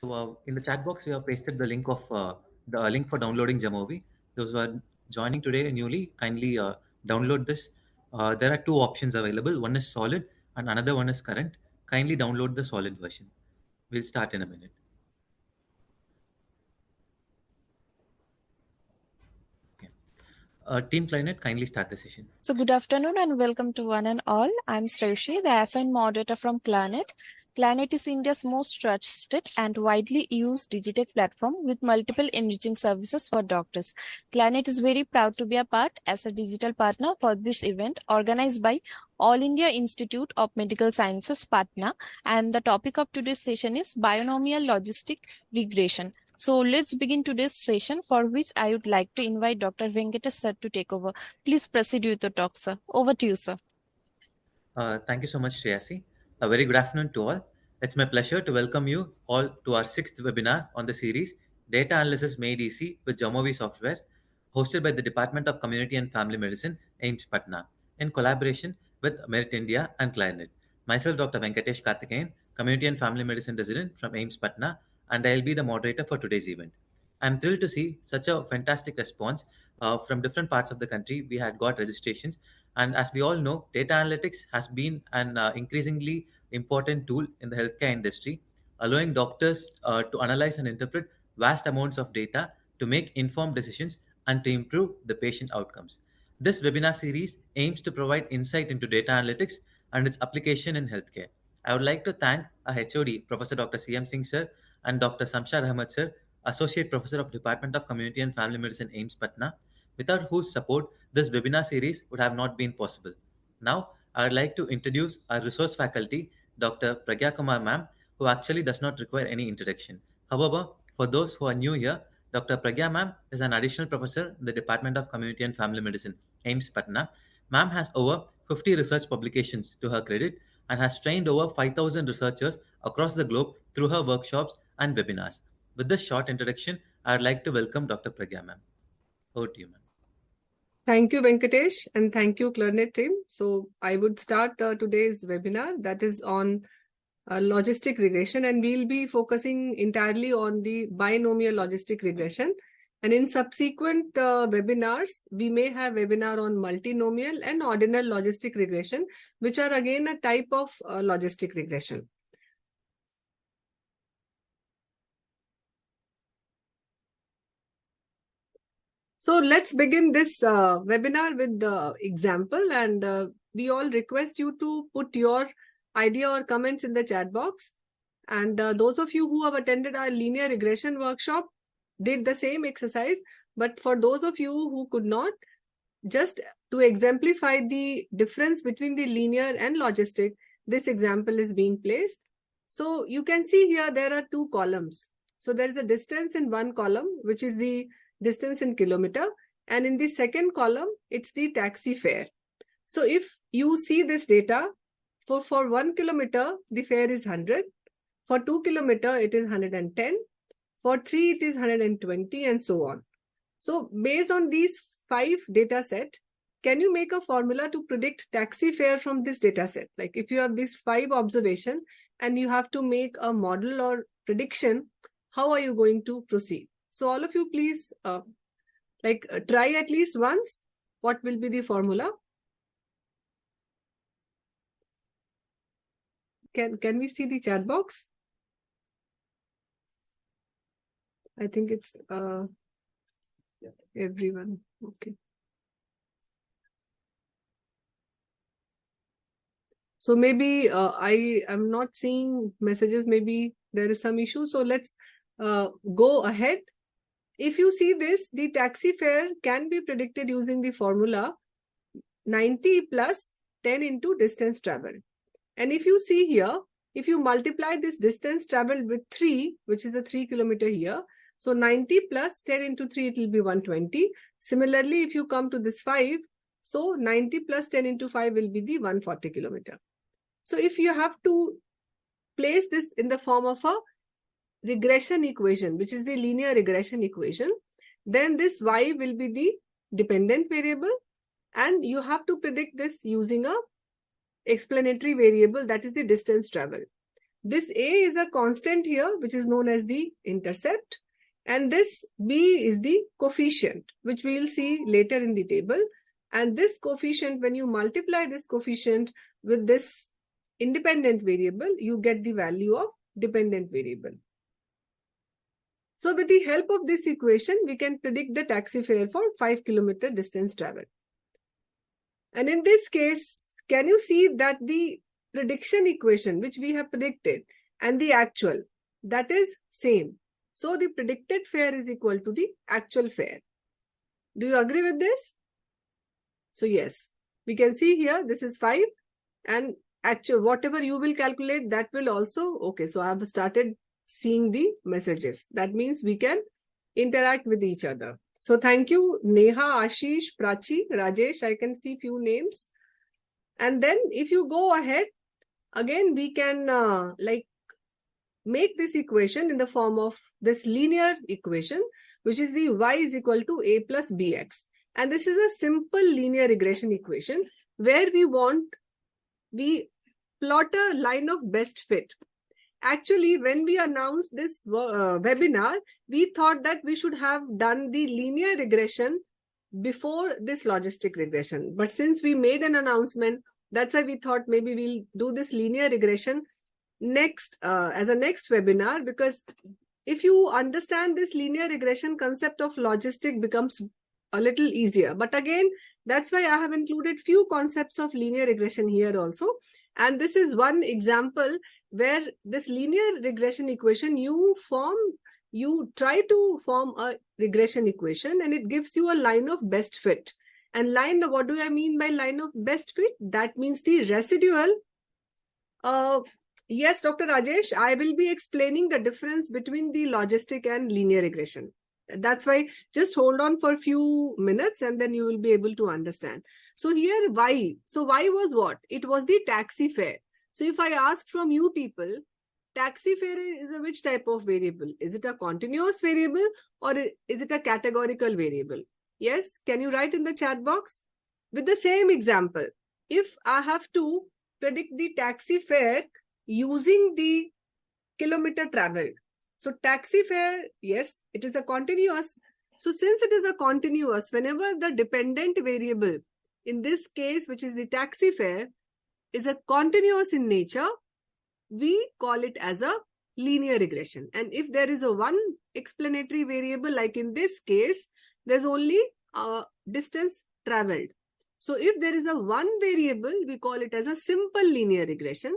So in the chat box, we have pasted the link of the link for downloading JAMOVI. Those who are joining today newly, kindly download this. There are two options available. One is solid and another one is current. Kindly download the solid version. We'll start in a minute. Okay. Team Planet, kindly start the session. So good afternoon and welcome to one and all. I'm Srishi, the assigned moderator from Planet. Planet is India's most trusted and widely used digital platform with multiple enriching services for doctors. Planet is very proud to be a part as a digital partner for this event organized by All India Institute of Medical Sciences, Patna. And the topic of today's session is binomial logistic regression. So let's begin today's session, for which I would like to invite Dr. Venkatesh sir to take over. Please proceed with the talk, sir. Over to you, sir. Thank you so much, Shreyasi. A very good afternoon to all. It's my pleasure to welcome you all to our sixth webinar on the series Data Analysis Made Easy with JAMOVI Software, hosted by the Department of Community and Family Medicine, AIIMS Patna, in collaboration with Merit India and Client. Myself, Dr. Venkatesh Karthikeyan, Community and Family Medicine resident from AIIMS Patna, and I'll be the moderator for today's event. I'm thrilled to see such a fantastic response from different parts of the country. We had got registrations, and as we all know, data analytics has been an increasingly important tool in the healthcare industry, allowing doctors to analyze and interpret vast amounts of data to make informed decisions and to improve the patient outcomes. This webinar series aims to provide insight into data analytics and its application in healthcare. I would like to thank our HOD, Professor Dr. C.M. Singh sir, and Dr. Samshad Ahmed sir, Associate Professor of Department of Community and Family Medicine, AIIMS Patna, without whose support this webinar series would have not been possible. Now, I would like to introduce our resource faculty, Dr. Pragya Kumar ma'am, who actually does not require any introduction. However, for those who are new here, Dr. Pragya ma'am is an additional professor in the Department of Community and Family Medicine, AIIMS Patna. Ma'am has over 50 research publications to her credit and has trained over 5,000 researchers across the globe through her workshops and webinars. With this short introduction, I would like to welcome Dr. Pragya ma'am. Over to you, ma'am. Thank you, Venkatesh, and thank you, Clarinet team. So I would start today's webinar that is on logistic regression, and we'll be focusing entirely on the binomial logistic regression. And in subsequent webinars, we may have webinar on multinomial and ordinal logistic regression, which are again a type of logistic regression. So let's begin this webinar with the example, and we all request you to put your idea or comments in the chat box. And those of you who have attended our linear regression workshop did the same exercise. But for those of you who could not, just to exemplify the difference between the linear and logistic, this example is being placed. So you can see here there are two columns. So there is a distance in one column, which is the distance in kilometer, and in the second column it's the taxi fare. So if you see this data, for 1 kilometer the fare is 100, for 2 kilometer it is 110, for 3 it is 120, and so on. So based on these 5 data set, can you make a formula to predict taxi fare from this data set? Like if you have these 5 observations and you have to make a model or prediction, how are you going to proceed? So all of you please try at least once. What will be the formula? Can we see the chat box? I think it's everyone. Okay. So maybe I am not seeing messages. Maybe there is some issue. So let's go ahead. If you see this, the taxi fare can be predicted using the formula 90 plus 10 into distance traveled. And if you see here, if you multiply this distance traveled with 3, which is the 3 kilometer here, so 90 plus 10 into 3, it will be 120. Similarly, if you come to this 5, so 90 plus 10 into 5 will be the 140 kilometer. So if you have to place this in the form of a regression equation, which is the linear regression equation, then this y will be the dependent variable, and you have to predict this using a explanatory variable, that is the distance traveled. This A is a constant here, which is known as the intercept. And this B is the coefficient, which we will see later in the table. And this coefficient, when you multiply this coefficient with this independent variable, you get the value of dependent variable. So with the help of this equation, we can predict the taxi fare for 5-kilometer distance travel. And in this case, can you see that the prediction equation, which we have predicted, and the actual, that is same. So the predicted fare is equal to the actual fare. Do you agree with this? So yes, we can see here, this is 5, and actual, whatever you will calculate, that will also, okay, so I have started seeing the messages. That means we can interact with each other. So thank you, Neha, Ashish, Prachi, Rajesh. I can see few names. And then if you go ahead, again, we can make this equation in the form of this linear equation, which is the y is equal to a plus bx. And this is a simple linear regression equation where we plot a line of best fit. Actually, when we announced this webinar, we thought that we should have done the linear regression before this logistic regression. But since we made an announcement, that's why we thought maybe we'll do this linear regression next as a next webinar, because if you understand this linear regression concept of logistic becomes a little easier. But again, that's why I have included few concepts of linear regression here also. And this is one example where this linear regression equation, you try to form a regression equation and it gives you a line of best fit. And what do I mean by line of best fit? That means the residual. Yes, Dr. Rajesh, I will be explaining the difference between the logistic and linear regression. That's why just hold on for a few minutes and then you will be able to understand. So here y. So y was what? It was the taxi fare. So if I ask from you people, taxi fare is a which type of variable? Is it a continuous variable or is it a categorical variable? Yes, can you write in the chat box? With the same example, if I have to predict the taxi fare using the kilometer traveled. So taxi fare, yes, it is a continuous. So since it is a continuous, whenever the dependent variable, in this case, which is the taxi fare, is a continuous in nature, we call it as a linear regression. And if there is a one explanatory variable, like in this case, there's only distance traveled. So if there is a one variable, we call it as a simple linear regression.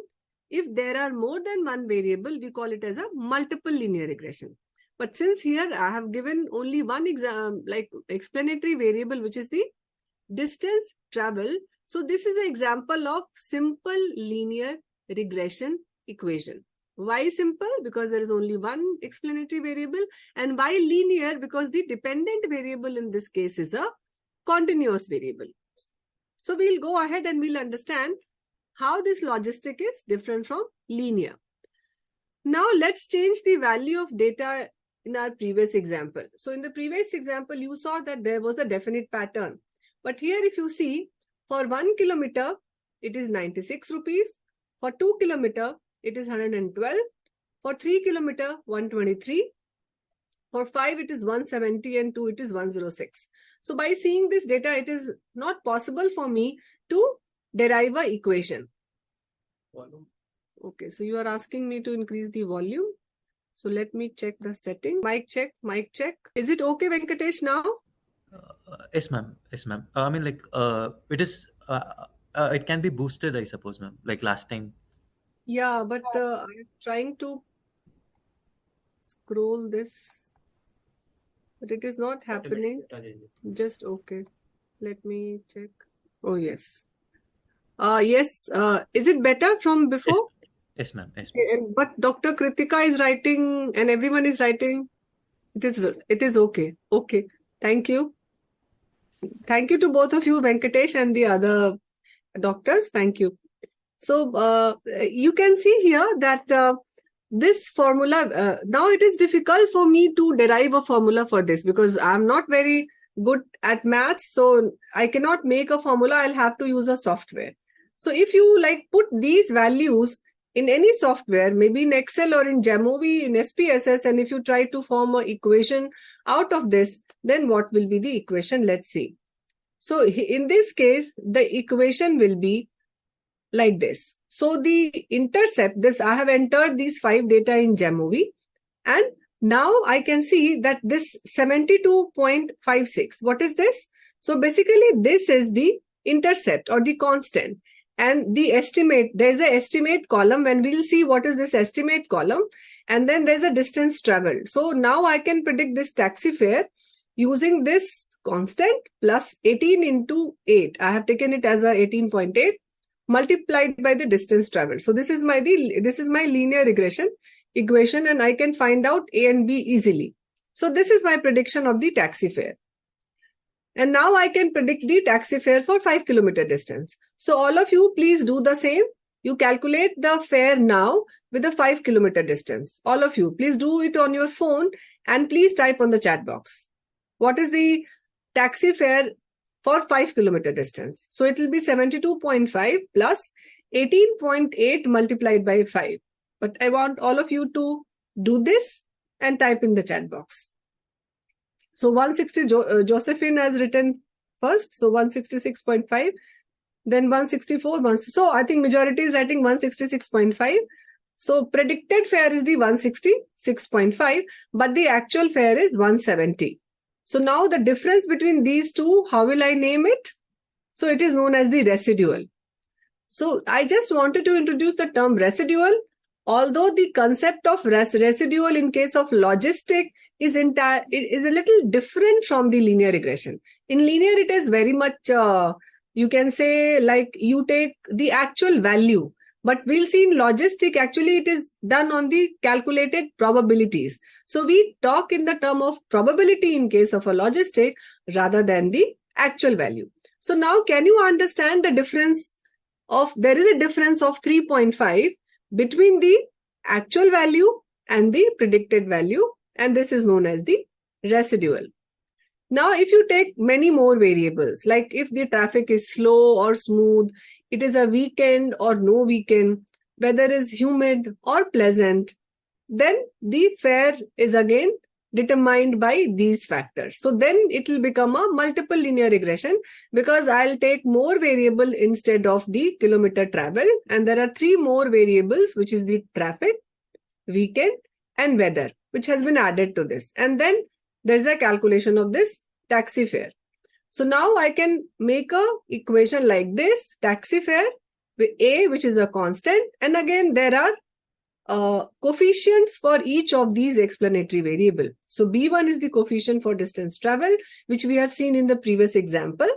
If there are more than one variable, we call it as a multiple linear regression. But since here I have given only one explanatory variable, which is the distance travel. So this is an example of simple linear regression equation. Why simple? Because there is only one explanatory variable. And why linear? Because the dependent variable in this case is a continuous variable. So we'll go ahead and we'll understand how this logistic is different from linear. Now let's change the value of data in our previous example. So in the previous example, you saw that there was a definite pattern. But here if you see, for 1 kilometer, it is 96 rupees. For 2 kilometer, it is 112. For 3 kilometer, 123. For 5, it is 170 and 2, it is 106. So by seeing this data, it is not possible for me to derive an equation. Volume. Okay, so you are asking me to increase the volume. So let me check the setting. Mic check, mic check. Is it okay, Venkatesh, now? Yes, ma'am. Yes, ma'am. I mean, it is. It can be boosted, I suppose, ma'am. Like last time. Yeah, but I'm trying to scroll this, but it is not happening. Just okay. Let me check. Oh yes. Yes. Is it better from before? Yes, ma'am. Yes, ma'am. But Dr. Kritika is writing and everyone is writing. It is okay. Okay. Thank you. Thank you to both of you, Venkatesh and the other doctors. Thank you. So you can see here that this formula, now it is difficult for me to derive a formula for this because I'm not very good at maths. So I cannot make a formula. I'll have to use a software. So if you put these values in any software, maybe in Excel or in JAMOVI, in SPSS, and if you try to form an equation out of this, then what will be the equation? Let's see. So in this case, the equation will be like this. So the intercept, this I have entered these 5 data in JAMOVI, and now I can see that this 72.56, what is this? So basically this is the intercept or the constant, and the estimate, there's an estimate column, when we'll see what is this estimate column, and then there's a distance traveled. So now I can predict this taxi fare using this constant plus 18 into 8. I have taken it as a 18.8 multiplied by the distance traveled. So this is my linear regression equation, and I can find out A and B easily. So this is my prediction of the taxi fare. And now I can predict the taxi fare for 5 kilometer distance. So all of you, please do the same. You calculate the fare now with a 5 kilometer distance. All of you, please do it on your phone and please type on the chat box. What is the taxi fare for 5 kilometer distance? So it will be 72.5 plus 18.8 multiplied by 5. But I want all of you to do this and type in the chat box. So 160, Josephine has written first. So 166.5, then 164. So I think majority is writing 166.5. So predicted fare is the 166.5, but the actual fare is 170. So now the difference between these two, how will I name it? So it is known as the residual. So I just wanted to introduce the term residual. Although the concept of residual in case of logistic is a little different from the linear regression. In linear, it is very much, you can say, like you take the actual value. But we'll see in logistic, actually, it is done on the calculated probabilities. So we talk in the term of probability in case of a logistic rather than the actual value. So now can you understand the difference of, there is a difference of 3.5 between the actual value and the predicted value, and this is known as the residual. Now, if you take many more variables, like if the traffic is slow or smooth, it is a weekend or no weekend, weather is humid or pleasant, then the fare is again determined by these factors. So then it will become a multiple linear regression because I'll take more variable instead of the kilometer travel. And there are 3 more variables, which is the traffic, weekend, and weather, which has been added to this. And then there's a calculation of this taxi fare. So now I can make a equation like this, taxi fare with A, which is a constant. And again, there are coefficients for each of these explanatory variable. So B1 is the coefficient for distance traveled, which we have seen in the previous example.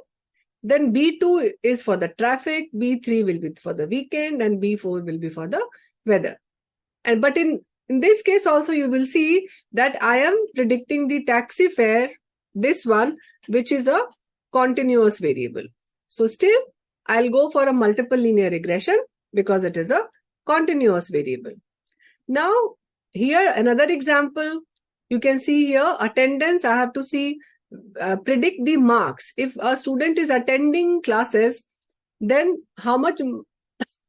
Then B2 is for the traffic, B3 will be for the weekend, and B4 will be for the weather. But in this case also, you will see that I am predicting the taxi fare, this one, which is a continuous variable. So still, I'll go for a multiple linear regression because it is a continuous variable. Now, here another example, you can see here attendance. I have to see, predict the marks. If a student is attending classes, then how much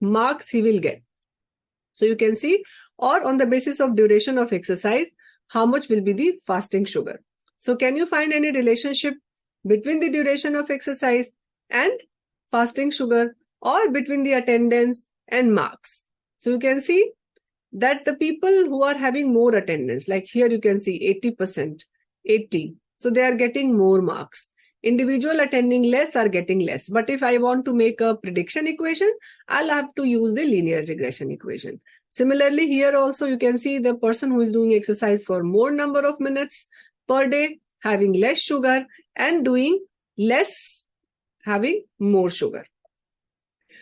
marks he will get. So you can see, or on the basis of duration of exercise, how much will be the fasting sugar. So can you find any relationship between the duration of exercise and fasting sugar, or between the attendance and marks? So you can see that the people who are having more attendance, like here you can see 80%, 80. So they are getting more marks. Individual attending less are getting less. But if I want to make a prediction equation, I'll have to use the linear regression equation. Similarly, here also you can see the person who is doing exercise for more number of minutes per day, having less sugar, and doing less, having more sugar.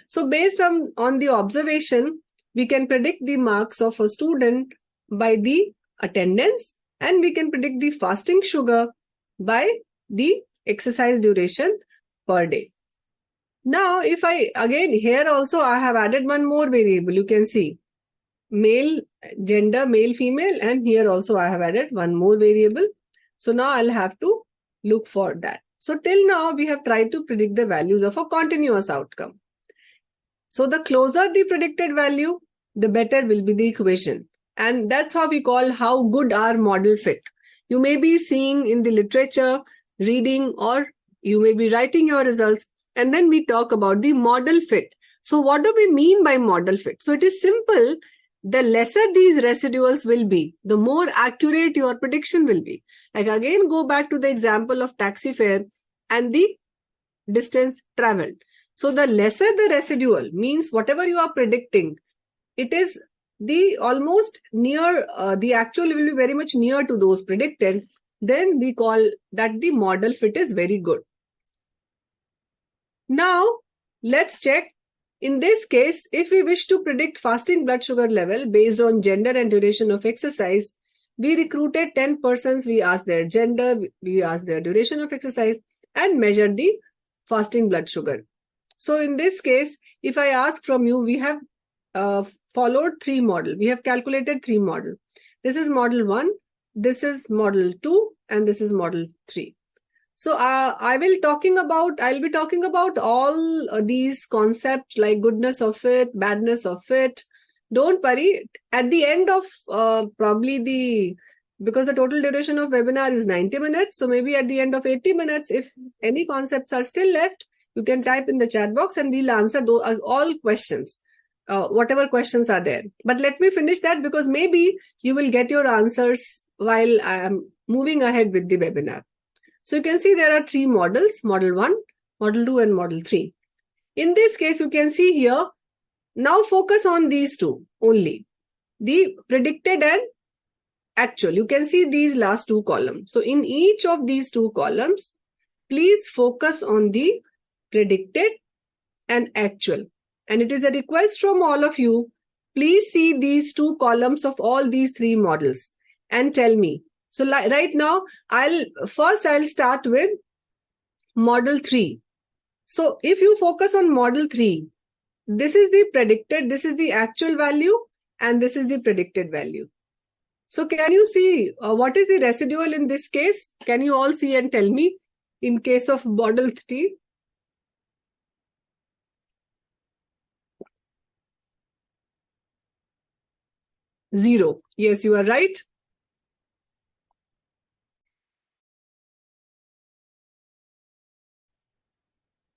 So based on the observation, we can predict the marks of a student by the attendance, and we can predict the fasting sugar by the exercise duration per day. Now, if I, again, here also I have added one more variable. You can see male, gender, male, female, and here also I have added one more variable. So now I'll have to look for that. So till now, we have tried to predict the values of a continuous outcome. So the closer the predicted value, the better will be the equation. And that's how we call how good our model fit. You may be seeing in the literature, reading, or you may be writing your results, and then we talk about the model fit. So what do we mean by model fit? So it is simple. The lesser these residuals will be, the more accurate your prediction will be. Like again, go back to the example of taxi fare and the distance traveled. So the lesser the residual, means whatever you are predicting, it is the almost near, the actual will be very much near to those predicted, then we call that the model fit is very good. Now, let's check. In this case, if we wish to predict fasting blood sugar level based on gender and duration of exercise, we recruited 10 persons, we asked their gender, we asked their duration of exercise, and measured the fasting blood sugar. So in this case, if I ask from you, we have followed 3 models. We have calculated 3 models. This is model 1, this is model 2, and this is model 3. So I'll be talking about all these concepts like goodness of it, badness of it. Don't worry. At the end of because the total duration of webinar is 90 minutes. So maybe at the end of 80 minutes, if any concepts are still left, you can type in the chat box and we'll answer all questions, whatever questions are there. But let me finish that, because maybe you will get your answers while I am moving ahead with the webinar. So you can see there are 3 models, model 1, model 2, and model 3. In this case, you can see here, now focus on these 2 only, the predicted and actual. You can see these last 2 columns. So in each of these 2 columns, please focus on the predicted and actual. And it is a request from all of you, please see these 2 columns of all these 3 models and tell me. So right now, I'll start with model 3. So if you focus on model 3, this is the predicted, this is the actual value, and this is the predicted value. So can you see what is the residual in this case? Can you all see and tell me in case of model 3? Zero. Yes, you are right.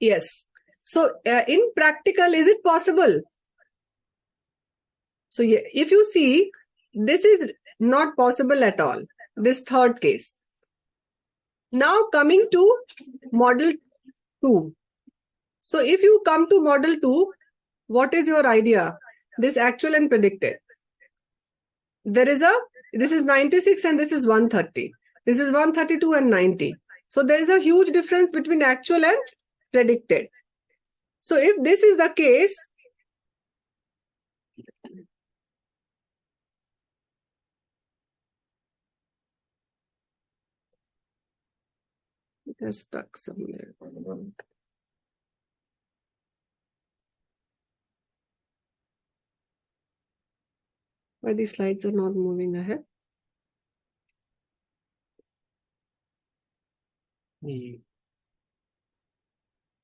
Yes. So in practical, is it possible? So yeah, if you see, this is not possible at all, this third case. Now coming to model 2. So if you come to model 2, what is your idea? This actual and predicted. This is 96 and this is 130. This is 132 and 90. So there is a huge difference between actual and predicted. So if this is the case, it has stuck somewhere. Why these slides are not moving ahead?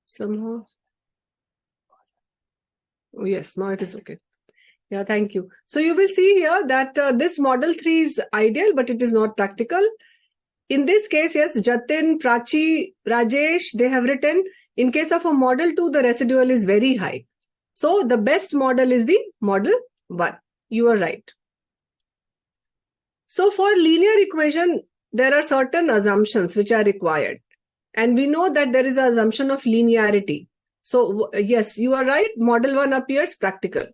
Somehow. Oh, yes, now it is okay. Yeah, thank you. So you will see here that this model 3 is ideal, but it is not practical. In this case, yes, Jatin, Prachi, Rajesh, they have written, in case of a model 2, the residual is very high. So the best model is the model 1. You are right. So for linear equation, there are certain assumptions which are required. And we know that there is an assumption of linearity. So yes, you are right. Model 1 appears practical.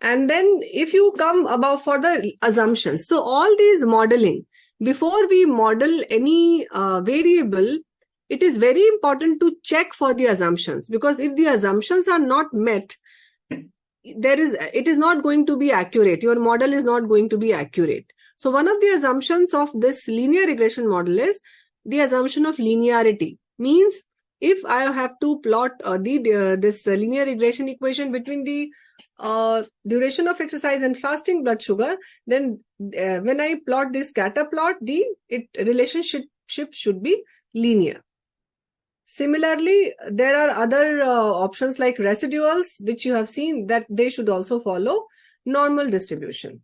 And then if you come about for the assumptions, so all these modeling, before we model any variable, it is very important to check for the assumptions, because if the assumptions are not met, it is not going to be accurate. Your model is not going to be accurate. So one of the assumptions of this linear regression model is the assumption of linearity. Means if I have to plot this linear regression equation between the duration of exercise and fasting blood sugar, then when I plot this scatter plot, the relationship should be linear. Similarly, there are other options like residuals, which you have seen that they should also follow. normal distribution.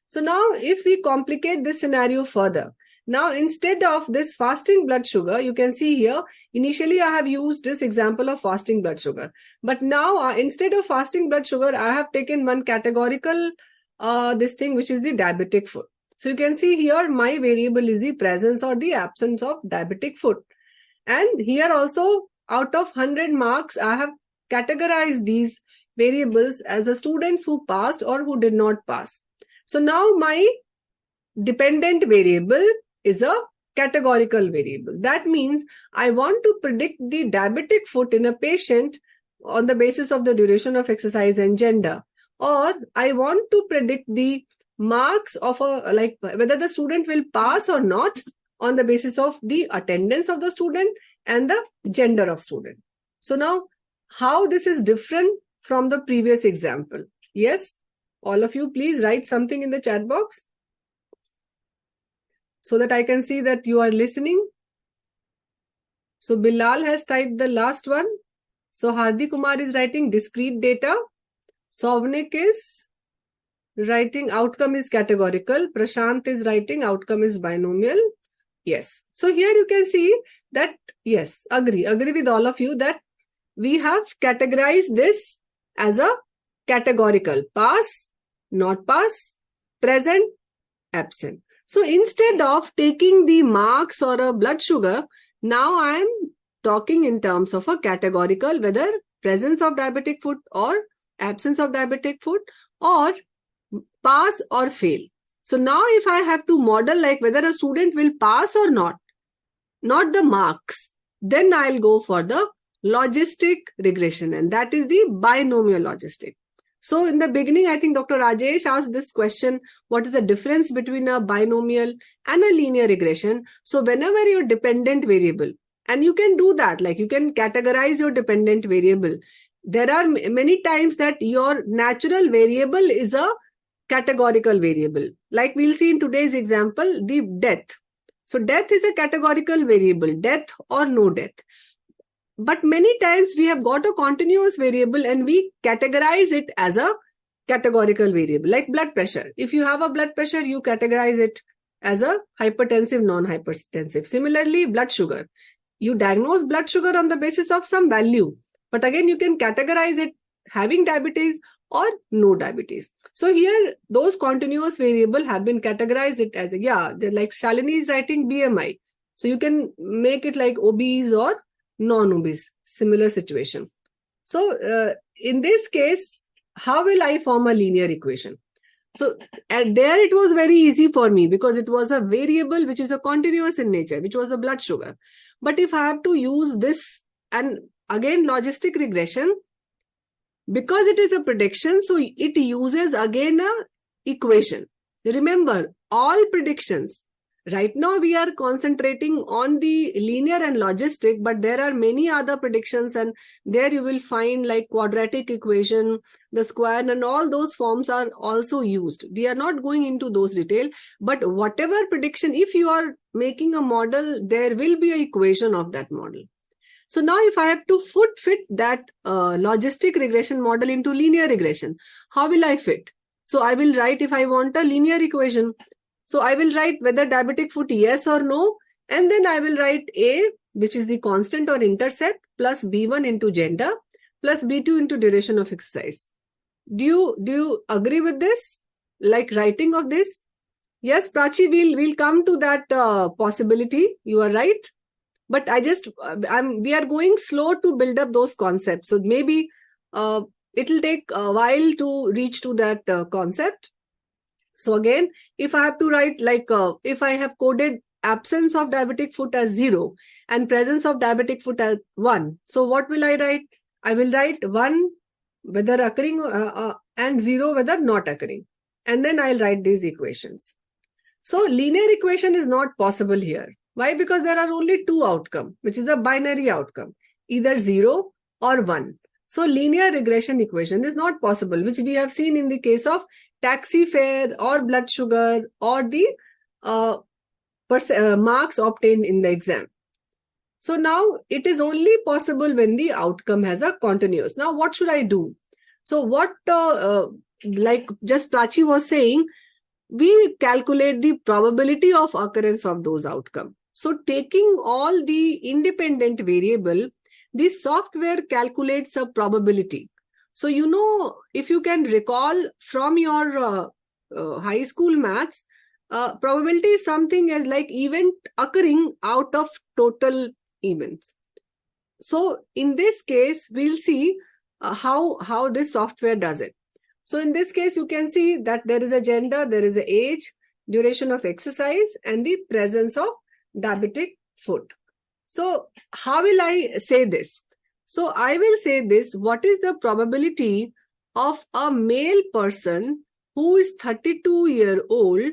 So now if we complicate this scenario further, now instead of this fasting blood sugar, you can see here, initially I have used this example of fasting blood sugar. But now instead of fasting blood sugar, I have taken one categorical, this thing which is the diabetic foot. So you can see here my variable is the presence or the absence of diabetic foot. And here also out of 100 marks, I have categorized these variables as the students who passed or who did not pass. So now my dependent variable is a categorical variable. That means I want to predict the diabetic foot in a patient on the basis of the duration of exercise and gender. Or I want to predict the marks of whether the student will pass or not on the basis of the attendance of the student and the gender of student. So now how this is different from the previous example? Yes, all of you please write something in the chat box so that I can see that you are listening. So Bilal has typed the last one. So Hardik Kumar is writing discrete data. Sovnik is writing outcome is categorical. Prashant is writing outcome is binomial. Yes. So here you can see that, yes, agree with all of you that we have categorized this as a categorical: pass, not pass, present, absent. So instead of taking the marks or a blood sugar, now I am talking in terms of a categorical, whether presence of diabetic foot or absence of diabetic foot, or pass or fail. So now if I have to model like whether a student will pass or not the marks, then I'll go for the logistic regression, and that is the binomial logistic. So in the beginning, I think Dr. Rajesh asked this question, what is the difference between a binomial and a linear regression? So whenever your dependent variable, and you can do that, like you can categorize your dependent variable. There are many times that your natural variable is a categorical variable. Like we'll see in today's example, the death. So death is a categorical variable, death or no death. But many times we have got a continuous variable and we categorize it as a categorical variable, like blood pressure. If you have a blood pressure, you categorize it as a hypertensive, non-hypertensive. Similarly, blood sugar. You diagnose blood sugar on the basis of some value. But again, you can categorize it having diabetes or no diabetes. So here, those continuous variable have been categorized it as, like Shalini is writing BMI. So you can make it like obese or non-obese, similar situation. So in this case, how will I form a linear equation? So there it was very easy for me because it was a variable which is a continuous in nature, which was the blood sugar. But if I have to use this, and again logistic regression, because it is a prediction, so it uses again a equation. Remember, all predictions, right now we are concentrating on the linear and logistic, but there are many other predictions, and there you will find like quadratic equation, the square, and all those forms are also used. We are not going into those detail, but whatever prediction, if you are making a model, there will be an equation of that model. So now if I have to fit that logistic regression model into linear regression, how will I fit? So I will write, if I want a linear equation, so I will write whether diabetic foot yes or no, and then I will write A, which is the constant or intercept, plus B1 into gender, plus B2 into duration of exercise. Do you agree with this? Like writing of this? Yes, Prachi, we'll come to that possibility. You are right. But we are going slow to build up those concepts. So maybe it will take a while to reach to that concept. So again, if I have to write like, if I have coded absence of diabetic foot as 0 and presence of diabetic foot as 1. So what will I write? I will write 1 whether occurring and 0 whether not occurring. And then I'll write these equations. So linear equation is not possible here. Why? Because there are only two outcomes, which is a binary outcome, either 0 or 1. So linear regression equation is not possible, which we have seen in the case of taxi fare or blood sugar or the marks obtained in the exam. So now it is only possible when the outcome has a continuous. Now what should I do? So what like just Prachi was saying, we calculate the probability of occurrence of those outcomes. So taking all the independent variable, the software calculates a probability. So, if you can recall from your high school maths, probability is something as like event occurring out of total events. So in this case, we'll see how this software does it. So in this case, you can see that there is a gender, there is an age, duration of exercise, and the presence of diabetic foot. So how will I say this? So I will say this: what is the probability of a male person who is 32-year-old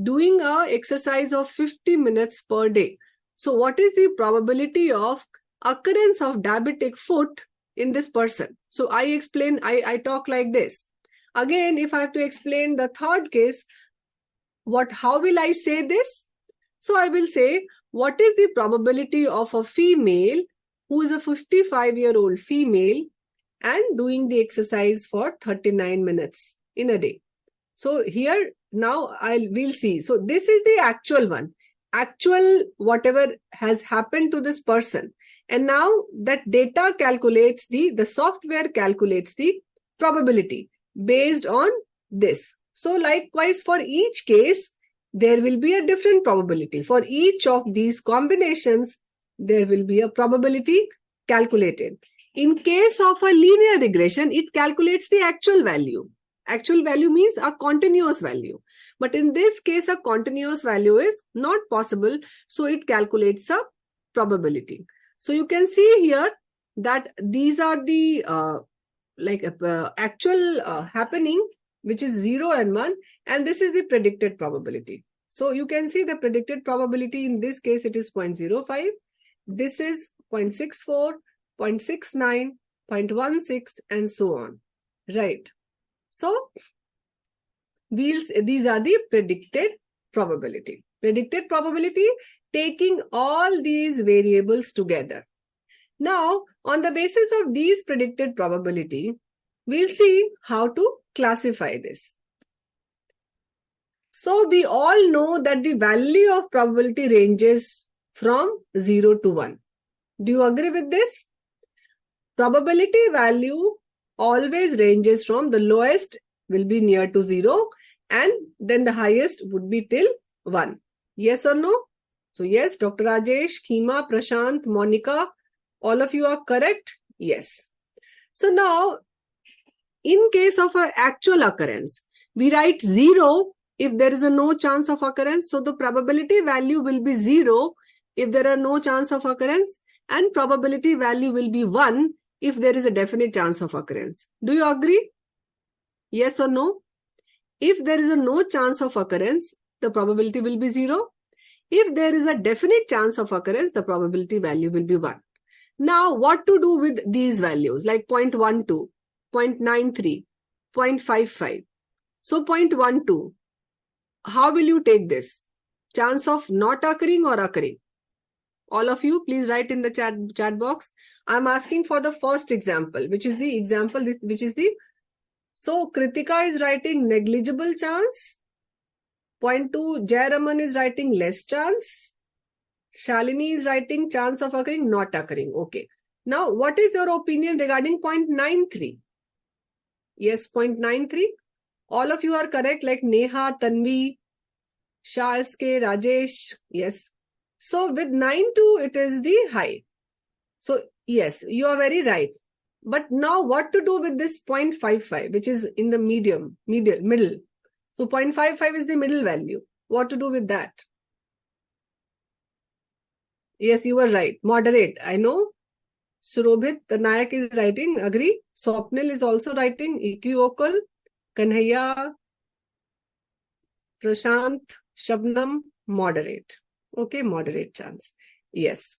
doing a exercise of 50 minutes per day? So what is the probability of occurrence of diabetic foot in this person? So I talk like this. Again, if I have to explain the third case, how will I say this? So I will say, what is the probability of a female who is a 55-year-old female and doing the exercise for 39 minutes in a day? So here now we'll see. So this is the actual one, actual whatever has happened to this person. And now that data calculates the software calculates the probability based on this. So likewise, for each case, there will be a different probability. For each of these combinations, there will be a probability calculated. In case of a linear regression, it calculates the actual value. Actual value means a continuous value. But in this case, a continuous value is not possible. So it calculates a probability. So you can see here that these are the actual happening, which is 0 and 1, and this is the predicted probability. So you can see the predicted probability in this case, it is 0.05. This is 0.64, 0.69, 0.16, and so on. Right. So these are the predicted probability. Predicted probability taking all these variables together. Now, on the basis of these predicted probability, we'll see how to classify this. So we all know that the value of probability ranges from 0 to 1. Do you agree with this? Probability value always ranges from the lowest will be near to 0 and then the highest would be till 1. Yes or no? So yes, Dr. Rajesh, Khima, Prashant, Monica, all of you are correct? Yes. So now, in case of an actual occurrence, we write 0 if there is a no chance of occurrence. So the probability value will be 0 if there are no chance of occurrence, and probability value will be 1 if there is a definite chance of occurrence. Do you agree? Yes or no? If there is a no chance of occurrence, the probability will be 0. If there is a definite chance of occurrence, the probability value will be 1. Now, what to do with these values like 0.12, 0.93, 0.55? So 0.12, how will you take this? Chance of not occurring or occurring? All of you, please write in the chat box. I'm asking for the first example, which is the example, so Kritika is writing negligible chance. 0.2, Jayaraman is writing less chance. Shalini is writing chance of occurring, not occurring. Okay. Now, what is your opinion regarding 0.93? Yes, 0.93. All of you are correct, like Neha, Tanvi, Shah SK, Rajesh. Yes. So with 9.2, it is the high. So yes, you are very right. But now what to do with this 0.55, which is in the middle. So 0.55 is the middle value. What to do with that? Yes, you were right. Moderate. I know. Surobhit Nayak is writing. Agree. Swapnil is also writing. Equivocal. Kanhaiya. Prashant. Shabnam. Moderate. Okay. Moderate chance. Yes.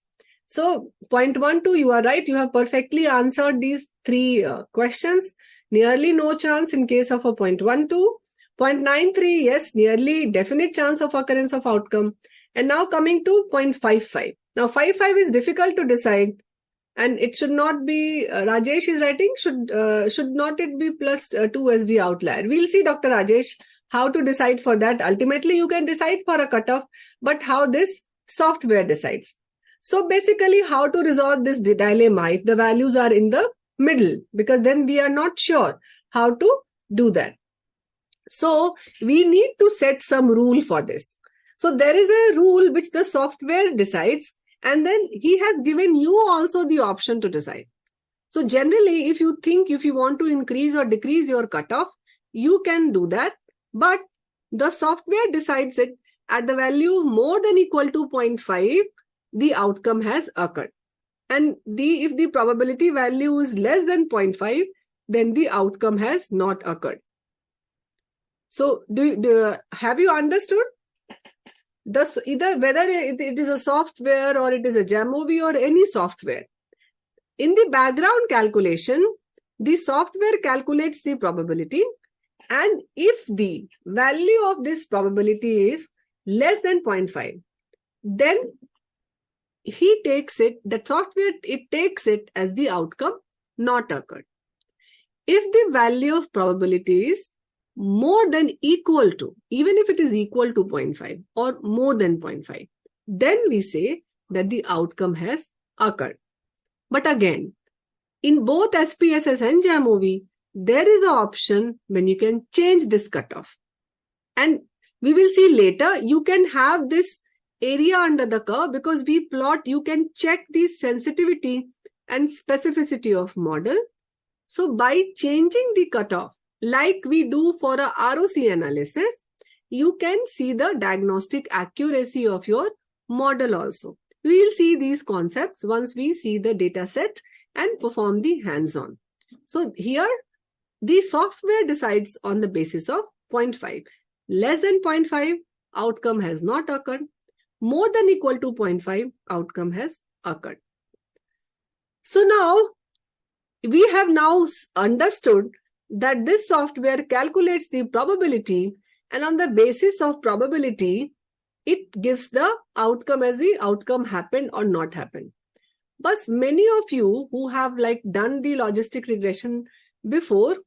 So 0.12, you are right. You have perfectly answered these three questions. Nearly no chance in case of a 0.12. 0.93, yes, nearly definite chance of occurrence of outcome. And now coming to 0.55. Now 55 is difficult to decide. And it should not be, Rajesh is writing, should not it be plus 2 SD outlier? We'll see, Dr. Rajesh, how to decide for that. Ultimately, you can decide for a cutoff, but how this software decides. So basically, how to resolve this dilemma if the values are in the middle, because then we are not sure how to do that. So we need to set some rule for this. So there is a rule which the software decides, and then he has given you also the option to decide. So generally, if you want to increase or decrease your cutoff, you can do that, but the software decides it at the value more than equal to 0.5, the outcome has occurred. And if the probability value is less than 0.5, then the outcome has not occurred. So have you understood? Either whether it is a software or it is a JAMOVI or any software. In the background calculation, the software calculates the probability, and if the value of this probability is less than 0.5, then he takes it, the software, it takes it as the outcome not occurred. If the value of probability is more than equal to, even if it is equal to 0.5 or more than 0.5, then we say that the outcome has occurred. But again, in both SPSS and JAMOVI, there is an option when you can change this cutoff. And we will see later, you can have this area under the curve because we plot, you can check the sensitivity and specificity of model. So by changing the cutoff, like we do for a ROC analysis, you can see the diagnostic accuracy of your model also. We will see these concepts once we see the data set and perform the hands-on. So here, the software decides on the basis of 0.5. Less than 0.5, outcome has not occurred. More than equal to 0.5, outcome has occurred. So now, we have now understood that this software calculates the probability, and on the basis of probability, it gives the outcome as the outcome happened or not happened. But many of you who have done the logistic regression before,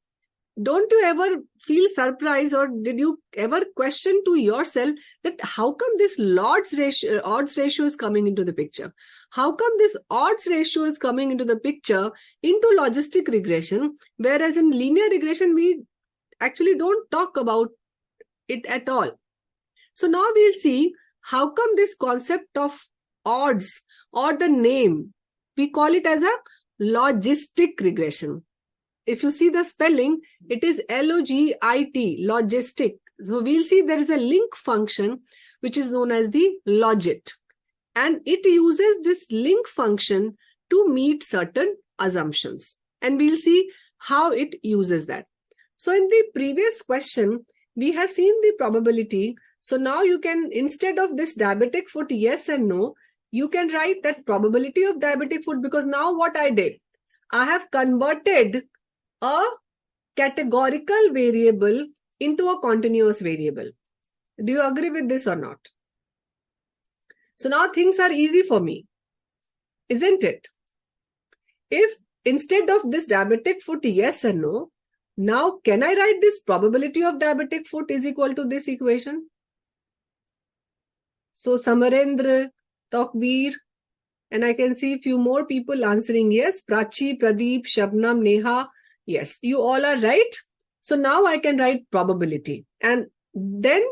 don't you ever feel surprised, or did you ever question to yourself that how come this odds ratio is coming into the picture? How come this odds ratio is coming into the picture into logistic regression, whereas in linear regression, we actually don't talk about it at all. So now we'll see how come this concept of odds, or the name, we call it as a logistic regression. If you see the spelling, it is LOGIT, logistic. So we'll see there is a link function which is known as the logit. And it uses this link function to meet certain assumptions. And we'll see how it uses that. So in the previous question, we have seen the probability. So now you can, instead of this diabetic foot yes and no, you can write that probability of diabetic foot, because now what I did, I have converted a categorical variable into a continuous variable. Do you agree with this or not? So now things are easy for me, isn't it? If instead of this diabetic foot yes and no, now can I write this probability of diabetic foot is equal to this equation? So Samarendra, Tokveer, and I can see a few more people answering yes. Prachi, Pradeep, Shabnam, Neha. Yes, you all are right. So now I can write probability. And then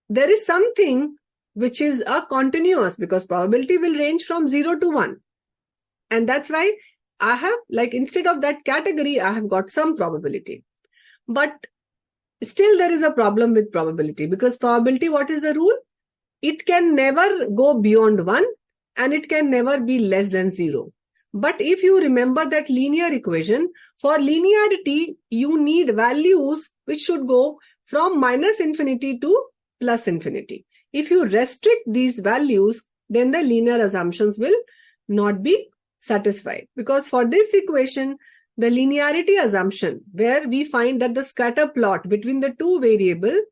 there is something which is a continuous, because probability will range from 0 to 1. And that's why I have, instead of that category, I have got some probability. But still there is a problem with probability, because probability, what is the rule? It can never go beyond 1 and it can never be less than 0. But if you remember that linear equation, for linearity, you need values which should go from -infinity to +infinity. If you restrict these values, then the linear assumptions will not be satisfied. Because for this equation, the linearity assumption, where we find that the scatter plot between the two variables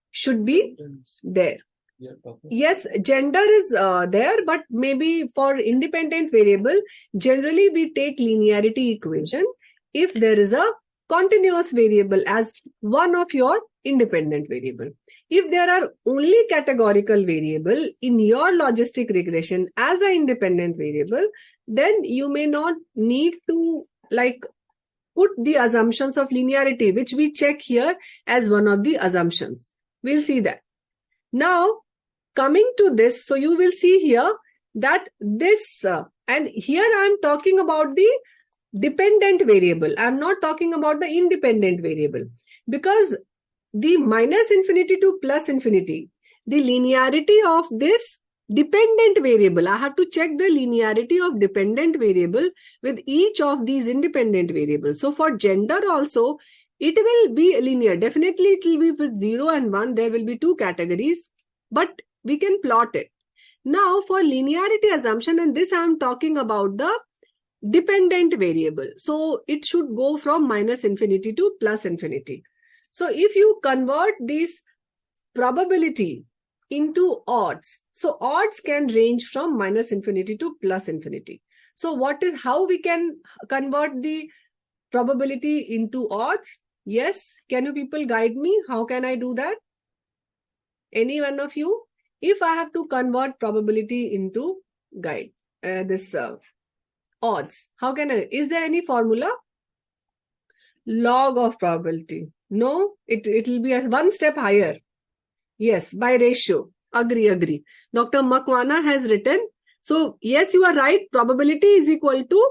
should be there. Yes, gender is there, but maybe for independent variable, generally we take linearity equation if there is a continuous variable as one of your independent variable. If there are only categorical variable in your logistic regression as an independent variable, then you may not need to like put the assumptions of linearity, which we check here as one of the assumptions. We'll see that. Now, coming to this, so you will see here that this, and here I am talking about the dependent variable. I am not talking about the independent variable, because the minus infinity to plus infinity, the linearity of this dependent variable, I have to check the linearity of dependent variable with each of these independent variables. So for gender also, it will be linear. Definitely it will be with 0 and 1. There will be two categories, but we can plot it. Now for linearity assumption, and this I am talking about the dependent variable. So it should go from minus infinity to plus infinity. So if you convert this probability into odds, so odds can range from minus infinity to plus infinity. So how we can convert the probability into odds? Yes, can you people guide me? How can I do that? Any one of you? If I have to convert probability into odds, how can I? Is there any formula? Log of probability. No, it will be one step higher. Yes, by ratio. Agree. Dr. Makwana has written. So, yes, you are right. Probability is equal to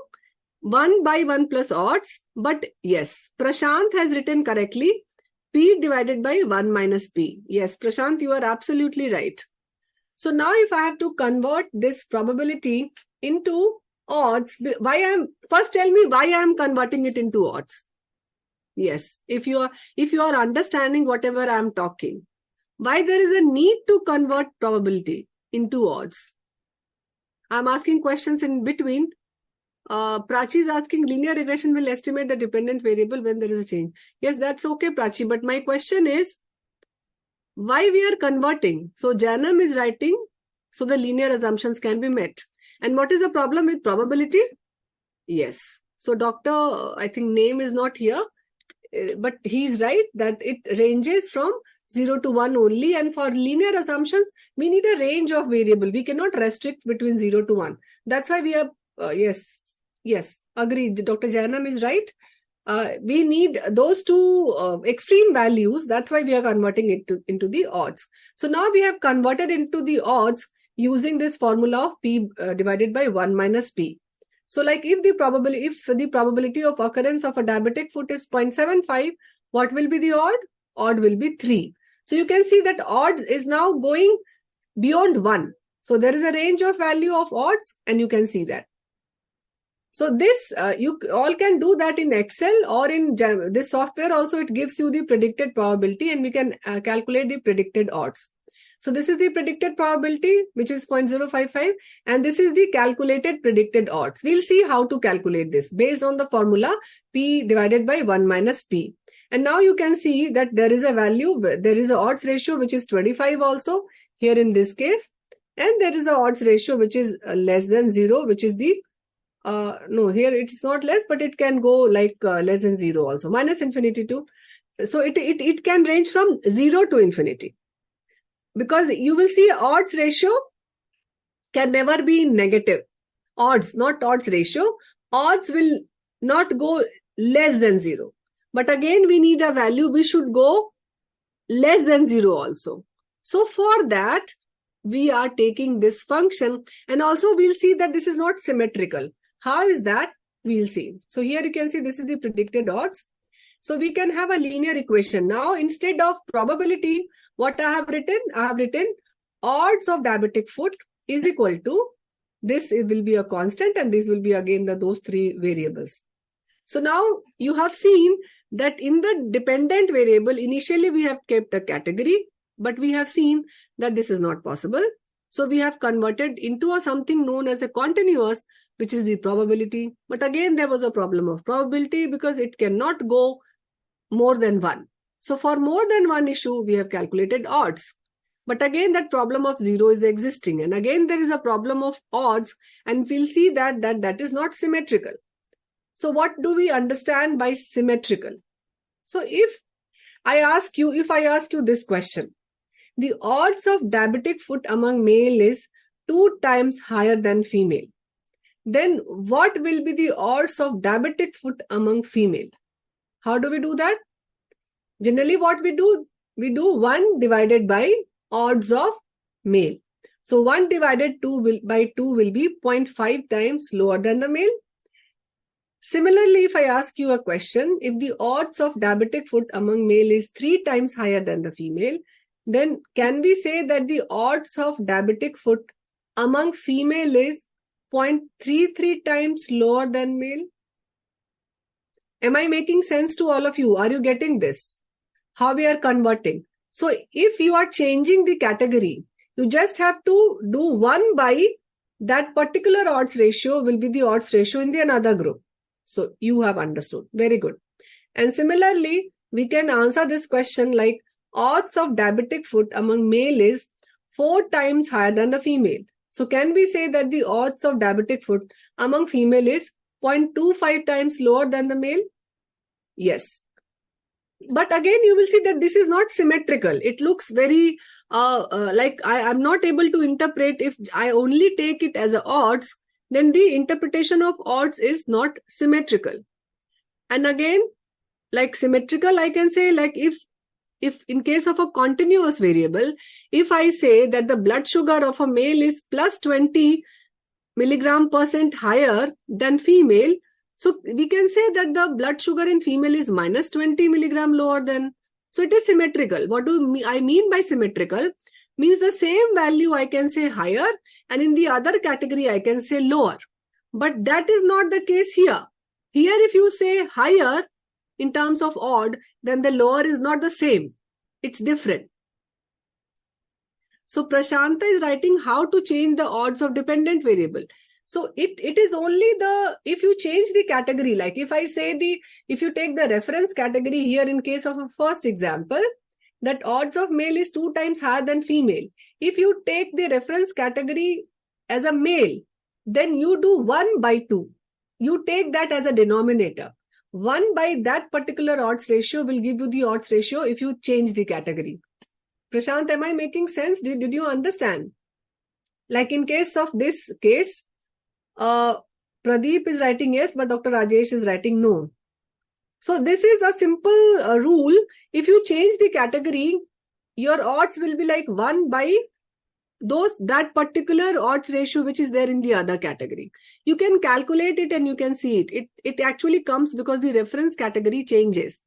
1 by 1 plus odds. But yes, Prashant has written correctly. P divided by 1 minus P. Yes, Prashant, you are absolutely right. So now if I have to convert this probability into odds, first tell me why I am converting it into odds. Yes, if you are understanding whatever I am talking, why there is a need to convert probability into odds. I'm asking questions in between. Prachi is asking, linear regression will estimate the dependent variable when there is a change. Yes, that's okay, Prachi. But my question is, why we are converting? So Janam is writing, so the linear assumptions can be met. And what is the problem with probability? Yes. So doctor, I think name is not here, but he's right that it ranges from 0 to 1 only. And for linear assumptions, we need a range of variable. We cannot restrict between 0 to 1. That's why we are, yes, agreed. Dr. Janam is right. We need those two extreme values. That's why we are converting it into the odds. So now we have converted into the odds using this formula of P divided by 1 minus P. So like if the probability of occurrence of a diabetic foot is 0.75, what will be the odd? Odd will be 3. So you can see that odds is now going beyond 1. So there is a range of value of odds, and you can see that. So this, you all can do that in Excel or in this software also. It gives you the predicted probability, and we can calculate the predicted odds. So this is the predicted probability, which is 0.055, and this is the calculated predicted odds. We'll see how to calculate this based on the formula P divided by 1 minus P. And now you can see that there is a value, there is a odds ratio, which is 25 also here in this case. And there is a odds ratio, which is less than 0, which is the, no, here it's not less, but it can go like less than 0 also, minus infinity to. So it can range from 0 to infinity. Because you will see odds ratio can never be negative. Odds, not odds ratio. Odds will not go less than 0. But again, we need a value. We should go less than 0 also. So for that, we are taking this function. And also we'll see that this is not symmetrical. How is that? We'll see. So here you can see this is the predicted odds. So we can have a linear equation. Now, instead of probability, what I have written? I have written odds of diabetic foot is equal to, this will be a constant, and this will be again those three variables. So now you have seen that in the dependent variable, initially we have kept a category, but we have seen that this is not possible. So we have converted into something known as a continuous, which is the probability. But again, there was a problem of probability because it cannot go more than 1. So for more than one issue, we have calculated odds. But again, that problem of 0 is existing. And again, there is a problem of odds, and we'll see that is not symmetrical. So what do we understand by symmetrical? So if I ask you this question, the odds of diabetic foot among male is 2 times higher than female. Then what will be the odds of diabetic foot among female? How do we do that? Generally, what we do 1 divided by odds of male. So 1 divided by 2 will be 0.5 times lower than the male. Similarly, if I ask you a question, if the odds of diabetic foot among male is 3 times higher than the female, then can we say that the odds of diabetic foot among female is 0.33 times lower than male? Am I making sense to all of you? Are you getting this? How we are converting? So if you are changing the category, you just have to do 1 by that particular odds ratio will be the odds ratio in the another group. So you have understood. Very good. And similarly, we can answer this question like odds of diabetic foot among male is 4 times higher than the female. So can we say that the odds of diabetic foot among female is 0.25 times lower than the male? Yes. But again, you will see that this is not symmetrical. It looks very like I'm not able to interpret. If I only take it as a odds, then the interpretation of odds is not symmetrical. And again, like symmetrical, I can say like if in case of a continuous variable, if I say that the blood sugar of a male is plus 20 milligram % higher than female, so we can say that the blood sugar in female is minus 20 milligram lower than. So it is symmetrical. What do I mean by symmetrical? Means the same value I can say higher, and in the other category I can say lower. But that is not the case here. Here if you say higher in terms of odd, then the lower is not the same. It's different. So Prashanta is writing how to change the odds of dependent variable. So it is only if you change the category, like if I say if you take the reference category here in case of a first example, that odds of male is 2 times higher than female. If you take the reference category as a male, then you do 1 by 2. You take that as a denominator. 1 by that particular odds ratio will give you the odds ratio if you change the category. Prashant, am I making sense? Did you understand? Like in case of this case, Pradeep is writing yes, but Dr. Rajesh is writing no. So this is a simple rule. If you change the category, your odds will be like 1 by that particular odds ratio which is there in the other category. You can calculate it and you can see it. It actually comes because the reference category changes.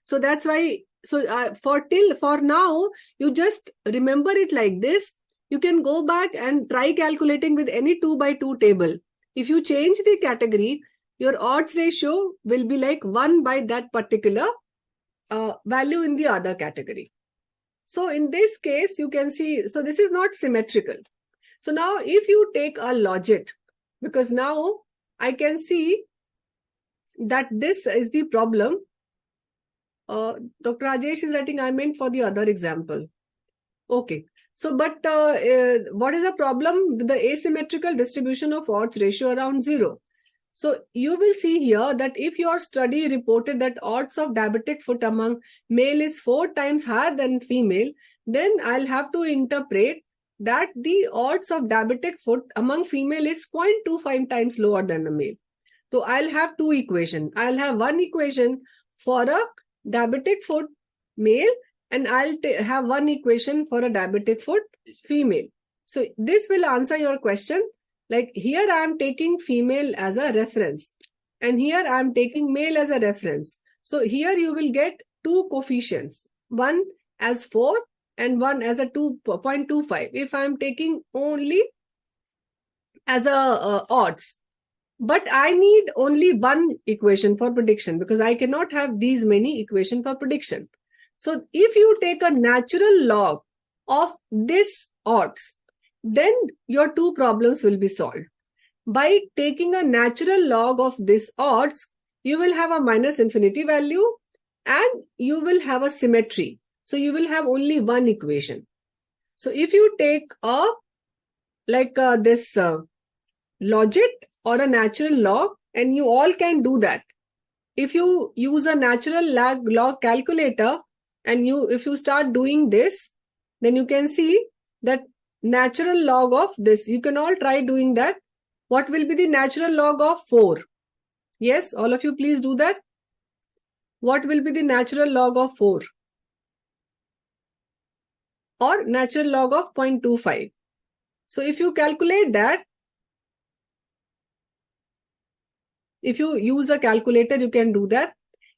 So that's why. So for now, you just remember it like this. You can go back and try calculating with any 2 by 2 table. If you change the category, your odds ratio will be like 1 by that particular value in the other category. So in this case, you can see, so this is not symmetrical. So now if you take a logit, because now I can see that this is the problem. Dr. Rajesh is writing, I meant for the other example. Okay. So, but what is the problem with the asymmetrical distribution of odds ratio around 0? So you will see here that if your study reported that odds of diabetic foot among male is 4 times higher than female, then I'll have to interpret that the odds of diabetic foot among female is 0.25 times lower than the male. So I'll have 2 equations. I'll have one equation for a diabetic foot male, and I'll have one equation for a diabetic foot female. So this will answer your question. Like here I am taking female as a reference, and here I am taking male as a reference. So here you will get 2 coefficients, one as 4 and one as a 2.25. If I am taking only as a odds. But I need only one equation for prediction because I cannot have these many equations for prediction. So if you take a natural log of this odds, then your 2 problems will be solved. By taking a natural log of this odds, you will have a minus infinity value and you will have a symmetry. So you will have only one equation. So if you take this logit or a natural log, and you all can do that. If you use a natural log calculator and if you start doing this, then you can see that natural log of this. You can all try doing that. What will be the natural log of 4? Yes, all of you please do that. What will be the natural log of 4? Or natural log of 0.25. So if you calculate that, if you use a calculator, you can do that.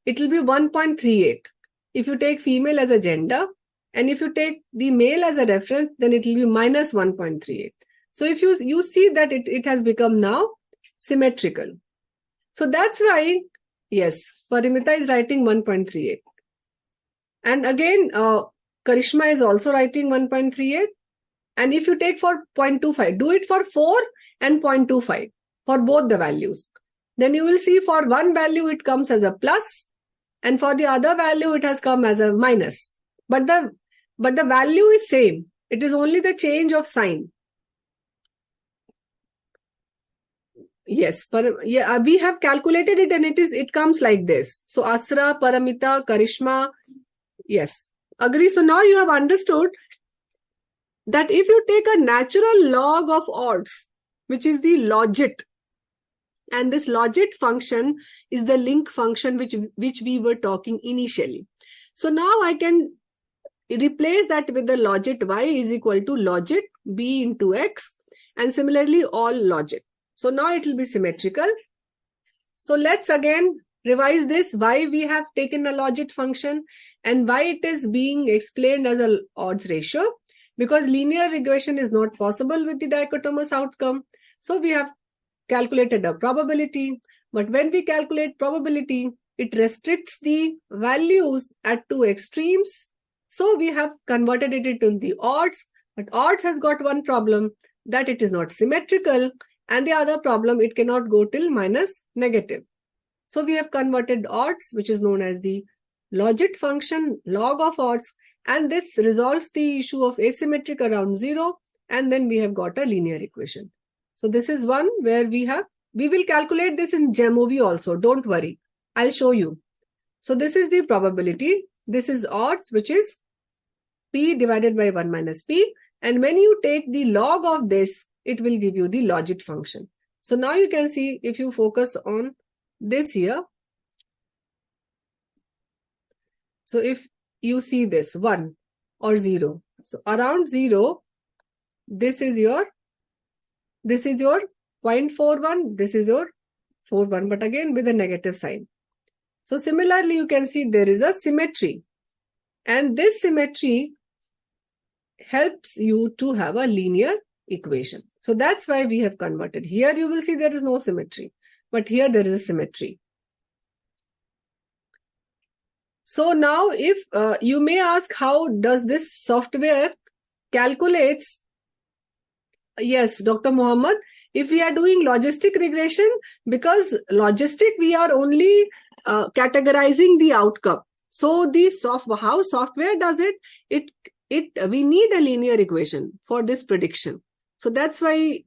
It will be 1.38. If you take female as a gender, and if you take the male as a reference, then it will be minus 1.38. So if you see that it has become now symmetrical. So that's why, yes, Parimita is writing 1.38. And again, Karishma is also writing 1.38. And if you take for 0.25, do it for 4 and 0.25 for both the values. Then you will see for one value it comes as a plus, and for the other value it has come as a minus. But the value is same. It is only the change of sign. Yes, we have calculated it, and it comes like this. So Asra, Paramita, Karishma, yes, agree. So now you have understood that if you take a natural log of odds, which is the logit, and this logit function is the link function which we were talking initially. So now I can replace that with the logit y is equal to logit b into x, and similarly all logit. So now it will be symmetrical. So let's again revise this, why we have taken a logit function and why it is being explained as an odds ratio. Because linear regression is not possible with the dichotomous outcome. So we have calculated a probability. But when we calculate probability, it restricts the values at two extremes. So we have converted it into the odds. But odds has got one problem, that it is not symmetrical. And the other problem, it cannot go till minus negative. So we have converted odds, which is known as the logit function, log of odds. And this resolves the issue of asymmetric around 0. And then we have got a linear equation. So this is one where we will calculate this in JAMOVI also. Don't worry. I'll show you. So this is the probability. This is odds, which is P divided by 1 minus P. And when you take the log of this, it will give you the logit function. So now you can see, if you focus on this here. So if you see this 1 or 0. So around 0, this is your 0.41, this is your 41, but again with a negative sign. So similarly, you can see there is a symmetry. And this symmetry helps you to have a linear equation. So that's why we have converted. Here you will see there is no symmetry, but here there is a symmetry. So now if you may ask, how does this software calculates? Yes, Dr. Muhammad, if we are doing logistic regression, because logistic we are only categorizing the outcome. So how software does it? We need a linear equation for this prediction. So that's why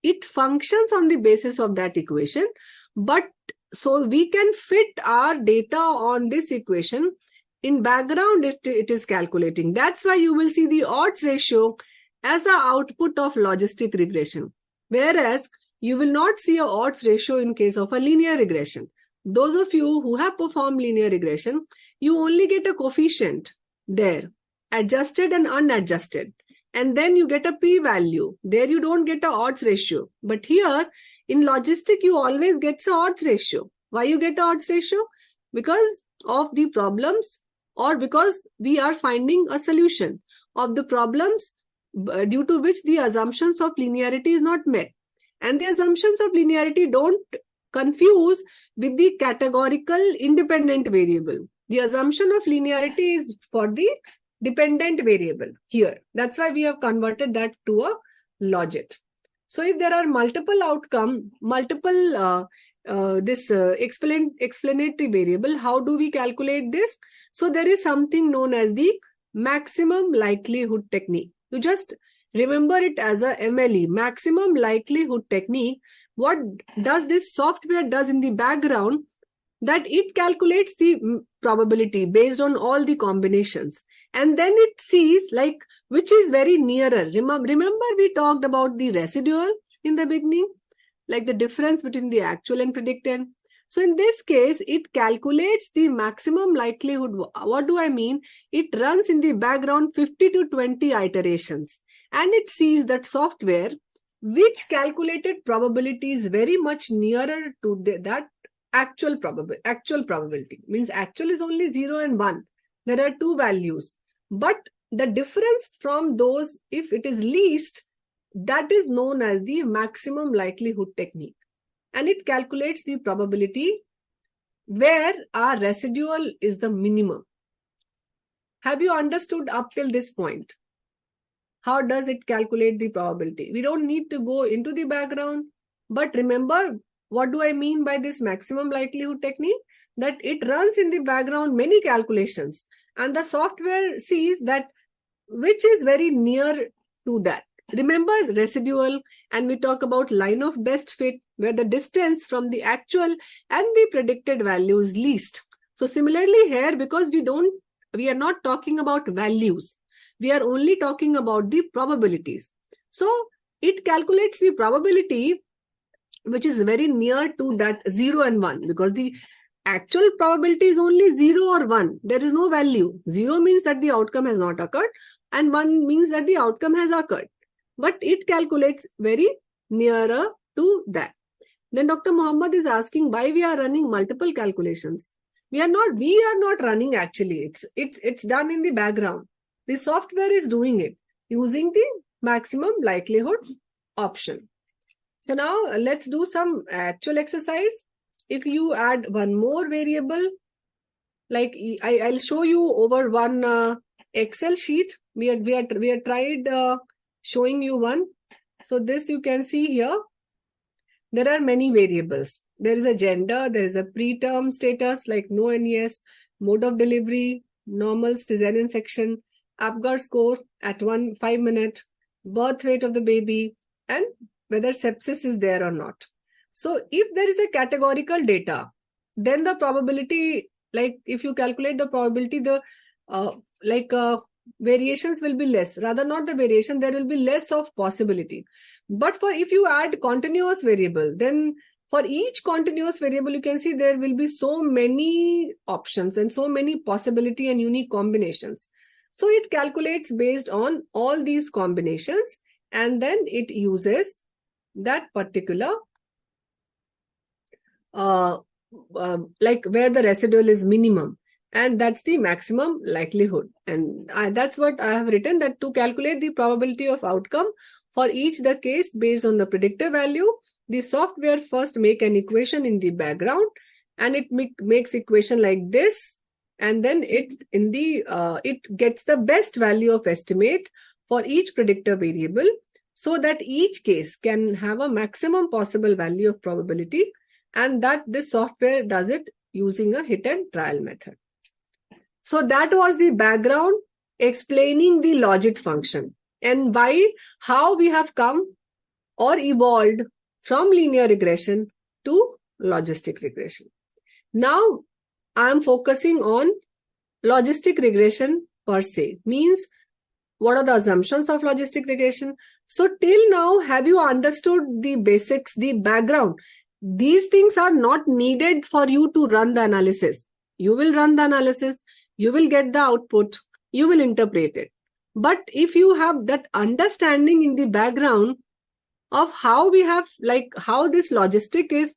it functions on the basis of that equation. But so we can fit our data on this equation. In background, it is calculating. That's why you will see the odds ratio as an output of logistic regression. Whereas you will not see an odds ratio in case of a linear regression. Those of you who have performed linear regression, you only get a coefficient there, adjusted and unadjusted. And then you get a p-value. There you don't get an odds ratio. But here in logistic, you always get an odds ratio. Why you get an odds ratio? Because of the problems, or because we are finding a solution of the problems due to which the assumptions of linearity is not met. And the assumptions of linearity don't confuse with the categorical independent variable. The assumption of linearity is for the dependent variable here. That's why we have converted that to a logit. So if there are multiple explanatory variable, how do we calculate this? So there is something known as the maximum likelihood technique. You just remember it as a MLE, maximum likelihood technique. What does this software does in the background, that it calculates the probability based on all the combinations. And then it sees like which is very nearer. Remember we talked about the residual in the beginning, like the difference between the actual and predicted. So in this case, it calculates the maximum likelihood. What do I mean? It runs in the background 50 to 20 iterations, and it sees that software which calculated probability is very much nearer to that actual probability. Means actual is only 0 and 1. There are two values. But the difference from those, if it is least, that is known as the maximum likelihood technique. And it calculates the probability where our residual is the minimum. Have you understood up till this point? How does it calculate the probability? We don't need to go into the background, but remember, what do I mean by this maximum likelihood technique? That it runs in the background many calculations, and the software sees that which is very near to that. Remember residual, and we talk about line of best fit, where the distance from the actual and the predicted value is least. So similarly here, because we are not talking about values, we are only talking about the probabilities. So it calculates the probability which is very near to that 0 and 1, because the actual probability is only 0 or 1. There is no value. 0 means that the outcome has not occurred, and 1 means that the outcome has occurred. But it calculates very nearer to that. Then Dr. Muhammad is asking why we are running multiple calculations. We are not running actually. It's done in the background. The software is doing it using the maximum likelihood option. So now let's do some actual exercise. If you add one more variable, like I'll show you over one Excel sheet. We had tried showing you one. So this you can see here. There are many variables. There is a gender, there is a preterm status like no and yes, mode of delivery, normal cesarean section, Apgar score at 5 minutes, birth weight of the baby, and whether sepsis is there or not. So if there is a categorical data, then the probability, like if you calculate the probability, the variations will be less. Rather not the variation, there will be less of possibility. But for if you add continuous variable, then for each continuous variable, you can see there will be so many options and so many possibility and unique combinations. So it calculates based on all these combinations, and then it uses that particular like where the residual is minimum, and that's the maximum likelihood. And that's what I have written, that to calculate the probability of outcome for each the case based on the predictor value, the software first make an equation in the background, and it makes equation like this, and then it gets the best value of estimate for each predictor variable, so that each case can have a maximum possible value of probability, and that this software does it using a hit and trial method. So that was the background explaining the logit function and how we have come or evolved from linear regression to logistic regression. Now I am focusing on logistic regression per se, means what are the assumptions of logistic regression. So till now, have you understood the basics, the background? These things are not needed for you to run the analysis. You will run the analysis, you will get the output, you will interpret it. But if you have that understanding in the background of how we have, like how this logistic is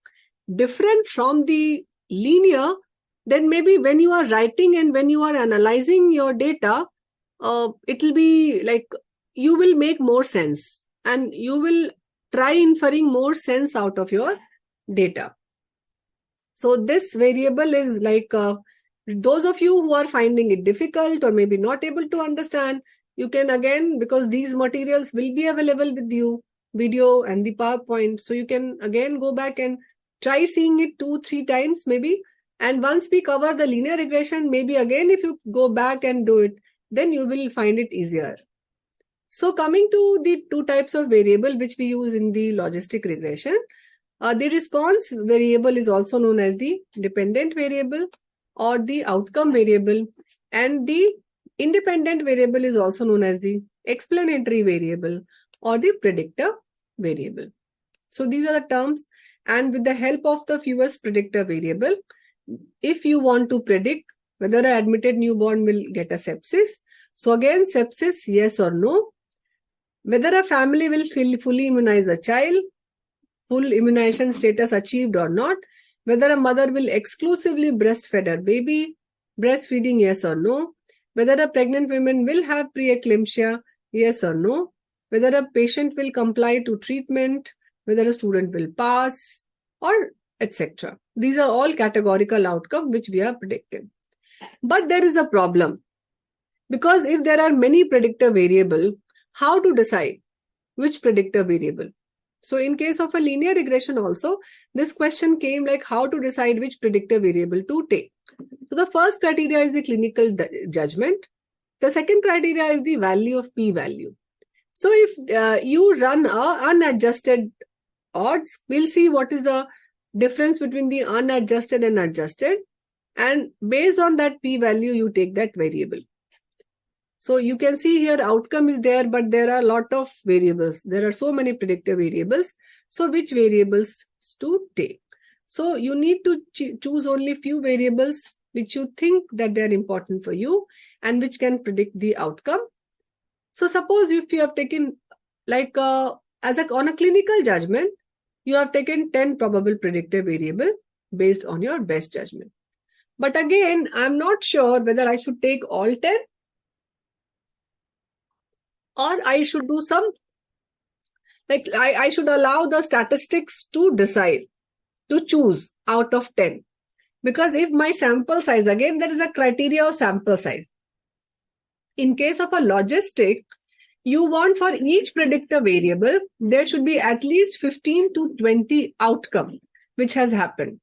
different from the linear, then maybe when you are writing and when you are analyzing your data, it will be like you will make more sense and you will try inferring more sense out of your data. So this variable is like those of you who are finding it difficult or maybe not able to understand, you can again, because these materials will be available with you, video and the PowerPoint. So you can again go back and try seeing it 2-3 times maybe. And once we cover the linear regression, maybe again if you go back and do it, then you will find it easier. So coming to the two types of variable which we use in the logistic regression, the response variable is also known as the dependent variable or the outcome variable, and the independent variable is also known as the explanatory variable or the predictor variable. So these are the terms, and with the help of the fewest predictor variable, if you want to predict whether an admitted newborn will get a sepsis, so again sepsis, yes or no, whether a family will fully immunize the child, full immunization status achieved or not, whether a mother will exclusively breastfeed her baby, breastfeeding, yes or no, whether a pregnant woman will have preeclampsia, yes or no, whether a patient will comply to treatment, whether a student will pass, or etc. These are all categorical outcomes which we are predicting. But there is a problem, because if there are many predictor variables, how to decide which predictor variable? So in case of a linear regression also, this question came like how to decide which predictor variable to take. So the first criteria is the clinical judgment. The second criteria is the value of p-value. So if you run unadjusted odds, we'll see what is the difference between the unadjusted and adjusted. And based on that p-value, you take that variable. So you can see here outcome is there, but there are a lot of variables. There are so many predictor variables. So which variables to take? So you need to choose only few variables which you think that they are important for you and which can predict the outcome. So suppose if you have taken like on a clinical judgment, you have taken 10 probable predictor variable based on your best judgment. But again, I'm not sure whether I should take all 10 or I should do some, like I should allow the statistics to decide, to choose out of 10. Because if my sample size, again, there is a criteria of sample size. In case of a logistic, you want for each predictor variable, there should be at least 15 to 20 outcome, which has happened.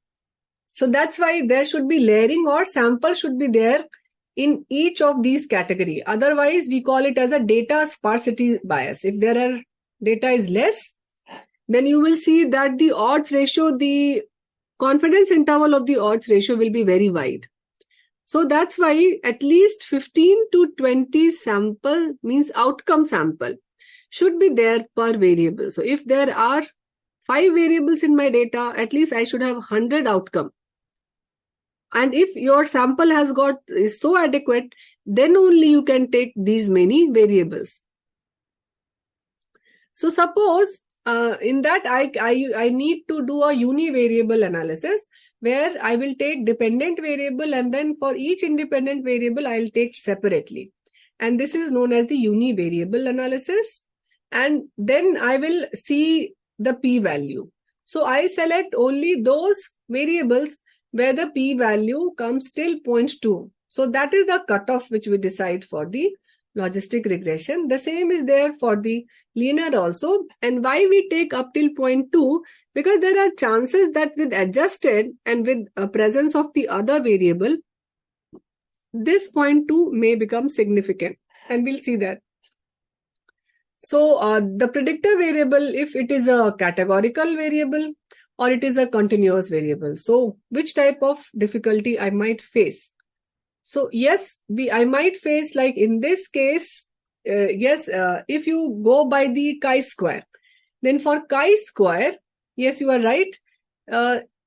So that's why there should be layering or sample should be there in each of these category. Otherwise, we call it as a data sparsity bias. If there are data is less, then you will see that the odds ratio, the confidence interval of the odds ratio will be very wide. So that's why at least 15 to 20 sample means outcome sample should be there per variable. So if there are 5 variables in my data, at least I should have 100 outcome. And if your sample is so adequate, then only you can take these many variables. So suppose in that I need to do a univariable analysis where I will take dependent variable and then for each independent variable I will take separately. And this is known as the univariable analysis. And then I will see the p-value. So I select only those variables where the p-value comes till 0.2. So that is the cutoff which we decide for the logistic regression. The same is there for the linear also. And why we take up till 0.2? Because there are chances that with adjusted and with a presence of the other variable, this 0.2 may become significant. And we'll see that. So the predictor variable, if it is a categorical variable, or it is a continuous variable. So which type of difficulty I might face? So yes, I might face like in this case, if you go by the chi-square, then for chi-square, yes, you are right.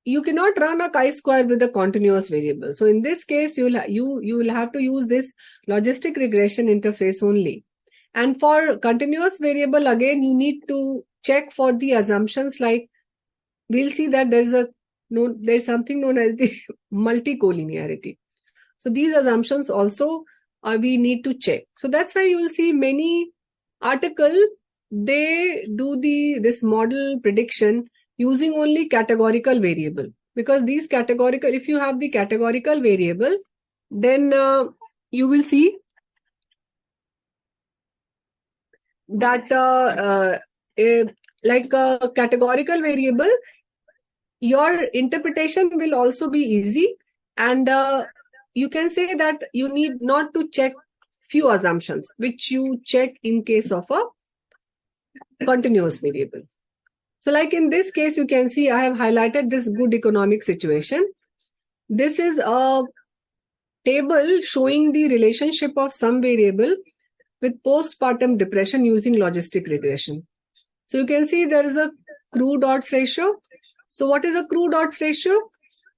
You cannot run a chi-square with a continuous variable. So in this case, you will have to use this logistic regression interface only. And for continuous variable, again, you need to check for the assumptions like we'll see that there's something known as the multicollinearity. So these assumptions also we need to check. So that's why you will see many articles, they do this model prediction using only categorical variable. Because these categorical, if you have the categorical variable, then you will see that like a categorical variable, your interpretation will also be easy, and you can say that you need not to check few assumptions which you check in case of a continuous variable. So like in this case, you can see I have highlighted this good economic situation. This is a table showing the relationship of some variable with postpartum depression using logistic regression. So you can see there is a crude odds ratio. So what is a crude odds ratio?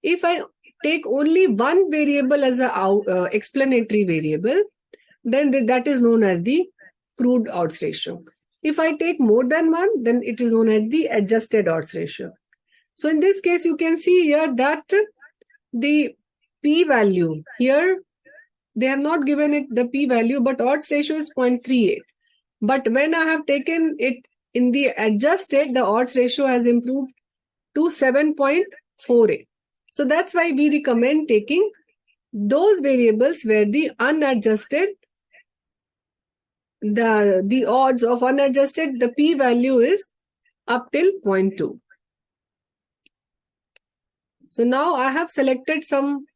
If I take only one variable as a explanatory variable, then that is known as the crude odds ratio. If I take more than one, then it is known as the adjusted odds ratio. So in this case, you can see here that the p-value here, they have not given it the p-value, but odds ratio is 0.38. But when I have taken it in the adjusted, the odds ratio has improved to 7.48. So that's why we recommend taking those variables where the unadjusted, the odds of unadjusted, the p-value is up till 0.2. So now I have selected some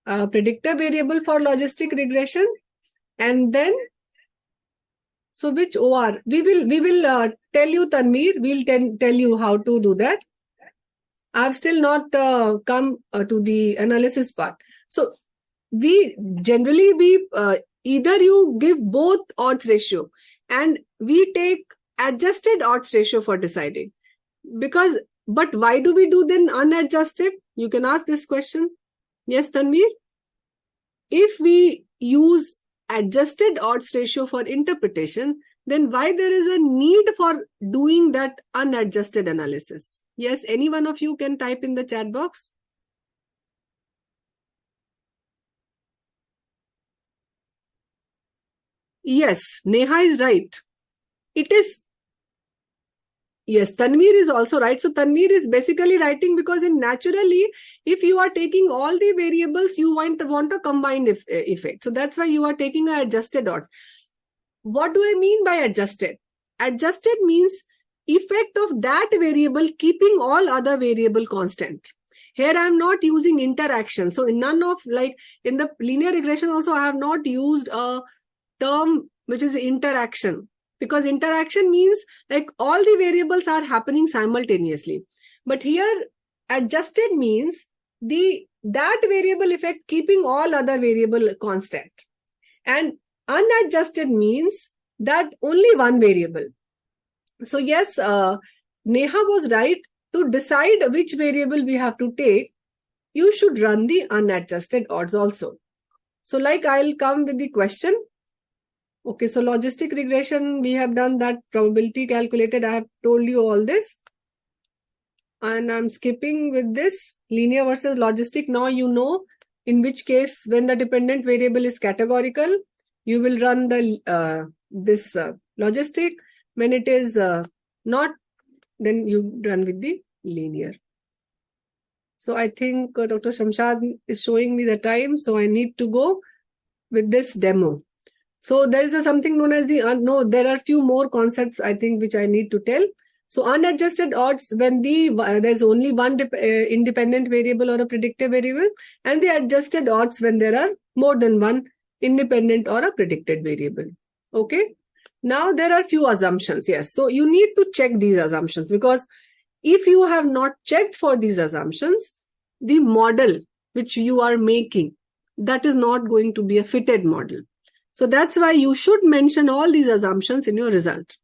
predictor variable for logistic regression, and then so which OR we will tell you, Tanveer, we'll tell you how to do that. I've still not come to the analysis part. So we generally either you give both odds ratio and we take adjusted odds ratio for deciding, but why do we do then unadjusted? You can ask this question. Yes, Tanveer? If we use adjusted odds ratio for interpretation, then why there is a need for doing that unadjusted analysis? Yes, any one of you can type in the chat box. Yes, Neha is right. It is. Yes, Tanveer is also right. So Tanveer is basically writing because naturally, if you are taking all the variables, you want a combined effect. So that's why you are taking an adjusted odds. What do I mean by adjusted? Adjusted means effect of that variable keeping all other variable constant. Here I am not using interaction. So in none of, like in the linear regression also, I have not used a term which is interaction, because interaction means like all the variables are happening simultaneously. But here adjusted means that variable effect keeping all other variable constant. And unadjusted means that only one variable. So yes, Neha was right. To decide which variable we have to take, you should run the unadjusted odds also. So like I'll come with the question. Okay, so logistic regression, we have done that, probability calculated. I have told you all this. And I'm skipping with this linear versus logistic. Now you know in which case when the dependent variable is categorical, you will run the this logistic. When it is not, then you run with the linear. So I think Dr. Shamshad is showing me the time, so I need to go with this demo. So there is something known as no, there are few more concepts I think which I need to tell. So unadjusted odds when there's only one independent variable or a predictive variable, and the adjusted odds when there are more than one independent or a predicted variable. Okay. Now there are few assumptions. Yes. So you need to check these assumptions, because if you have not checked for these assumptions, the model which you are making, that is not going to be a fitted model. So that's why you should mention all these assumptions in your result.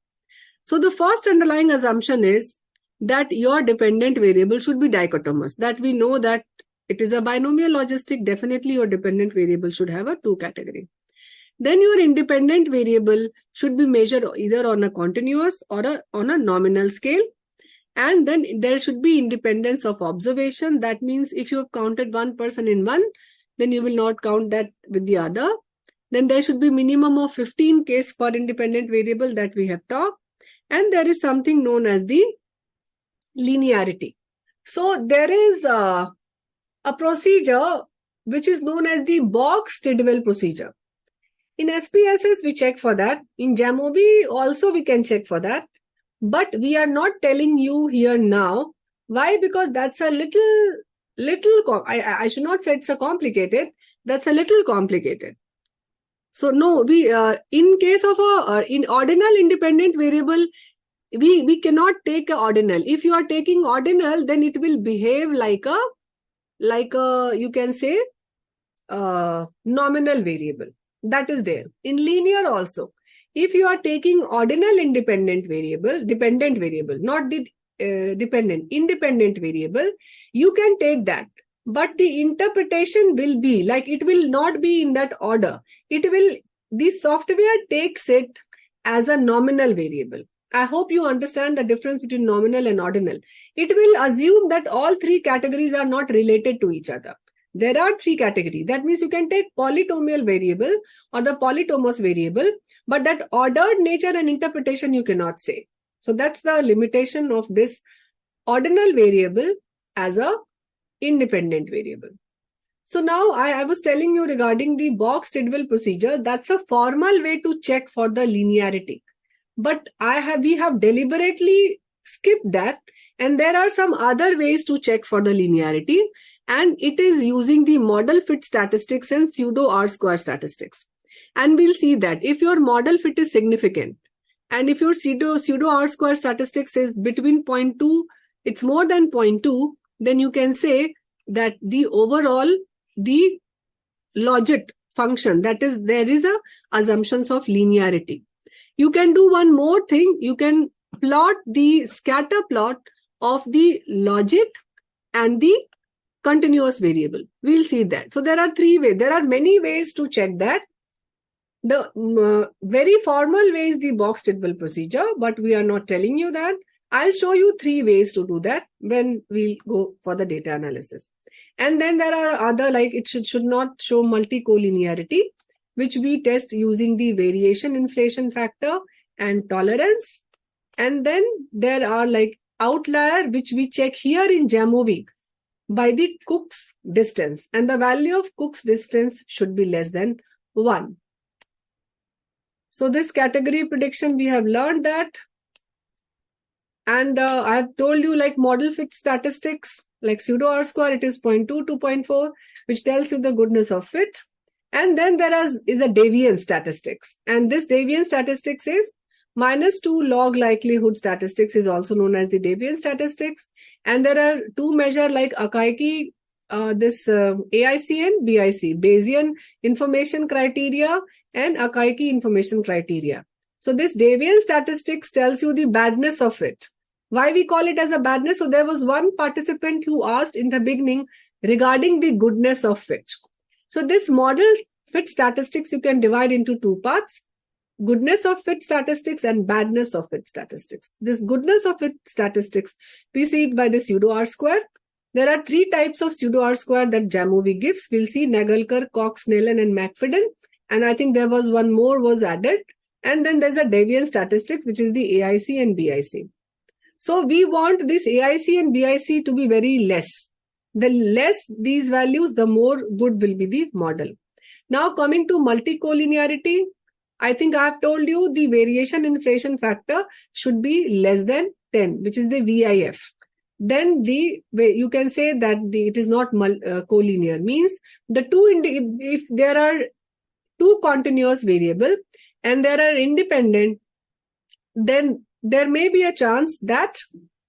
So the first underlying assumption is that your dependent variable should be dichotomous. That we know that it is a binomial logistic. Definitely your dependent variable should have a 2 category. Then your independent variable should be measured either on a continuous or on a nominal scale. And then there should be independence of observation. That means if you have counted one person in one, then you will not count that with the other. Then there should be minimum of 15 cases for independent variable that we have talked. And there is something known as the linearity. So there is a procedure which is known as the Box-Tidwell procedure. In SPSS, we check for that. In JAMOVI also we can check for that. But we are not telling you here now. Why? Because that's a little I should not say it's a complicated. That's a little complicated. So no, we in case of in ordinal independent variable, we cannot take a ordinal. If you are taking ordinal, then it will behave like a you can say nominal variable. That is there. In linear also, if you are taking ordinal independent variable, dependent variable, not the independent variable, you can take that. But the interpretation will be like, it will not be in that order. The software takes it as a nominal variable. I hope you understand the difference between nominal and ordinal. It will assume that all three categories are not related to each other. There are three categories. That means you can take polynomial variable or the polytomous variable, but that ordered nature and interpretation you cannot say. So that's the limitation of this ordinal variable as a independent variable. So now I was telling you regarding the box Tidwell procedure. That's a formal way to check for the linearity. But we have deliberately skipped that, and there are some other ways to check for the linearity, and it is using the model fit statistics and pseudo R-square statistics. And we'll see that if your model fit is significant, and if your pseudo R-square statistics is between 0.2, it's more than 0.2, then you can say that the overall, the logit function, that is, there is a assumptions of linearity. You can do one more thing. You can plot the scatter plot of the logit and the continuous variable. We'll see that. So there are three ways. There are many ways to check that. The very formal way is the box Tidwell procedure, but we are not telling you that. I'll show you three ways to do that when we go for the data analysis. And then there are other, like it should not show multi-collinearity, which we test using the variation inflation factor and tolerance. And then there are like outlier, which we check here in JAMOVI by the Cook's distance. And the value of Cook's distance should be less than 1. So this category prediction, we have learned that. And I have told you, like model fit statistics, like pseudo R-square, it is 0.2 to 0.4, which tells you the goodness of fit. And then there is a deviance statistics. And this deviance statistics is -2 log likelihood statistics, is also known as the deviance statistics. And there are two measures like AIC, AIC and BIC, Bayesian information criteria and AIC information criteria. So this deviance statistics tells you the badness of it. Why we call it as a badness? So there was one participant who asked in the beginning regarding the goodness of fit. So this model fit statistics you can divide into two parts: goodness of fit statistics and badness of fit statistics. This goodness of fit statistics, we see it by the pseudo R-square. There are three types of pseudo R-square that JAMOVI gives. We'll see Nagelkar, Cox, Nellen, and McFadden. And I think there was one more was added. And then there's a deviance statistics, which is the AIC and BIC. So we want this AIC and BIC to be very less. The less these values, the more good will be the model. Now coming to multi-collinearity, I think I have told you the variation inflation factor should be less than 10, which is the VIF. Then you can say that it is not collinear, means if there are two continuous variable and there are independent, then there may be a chance that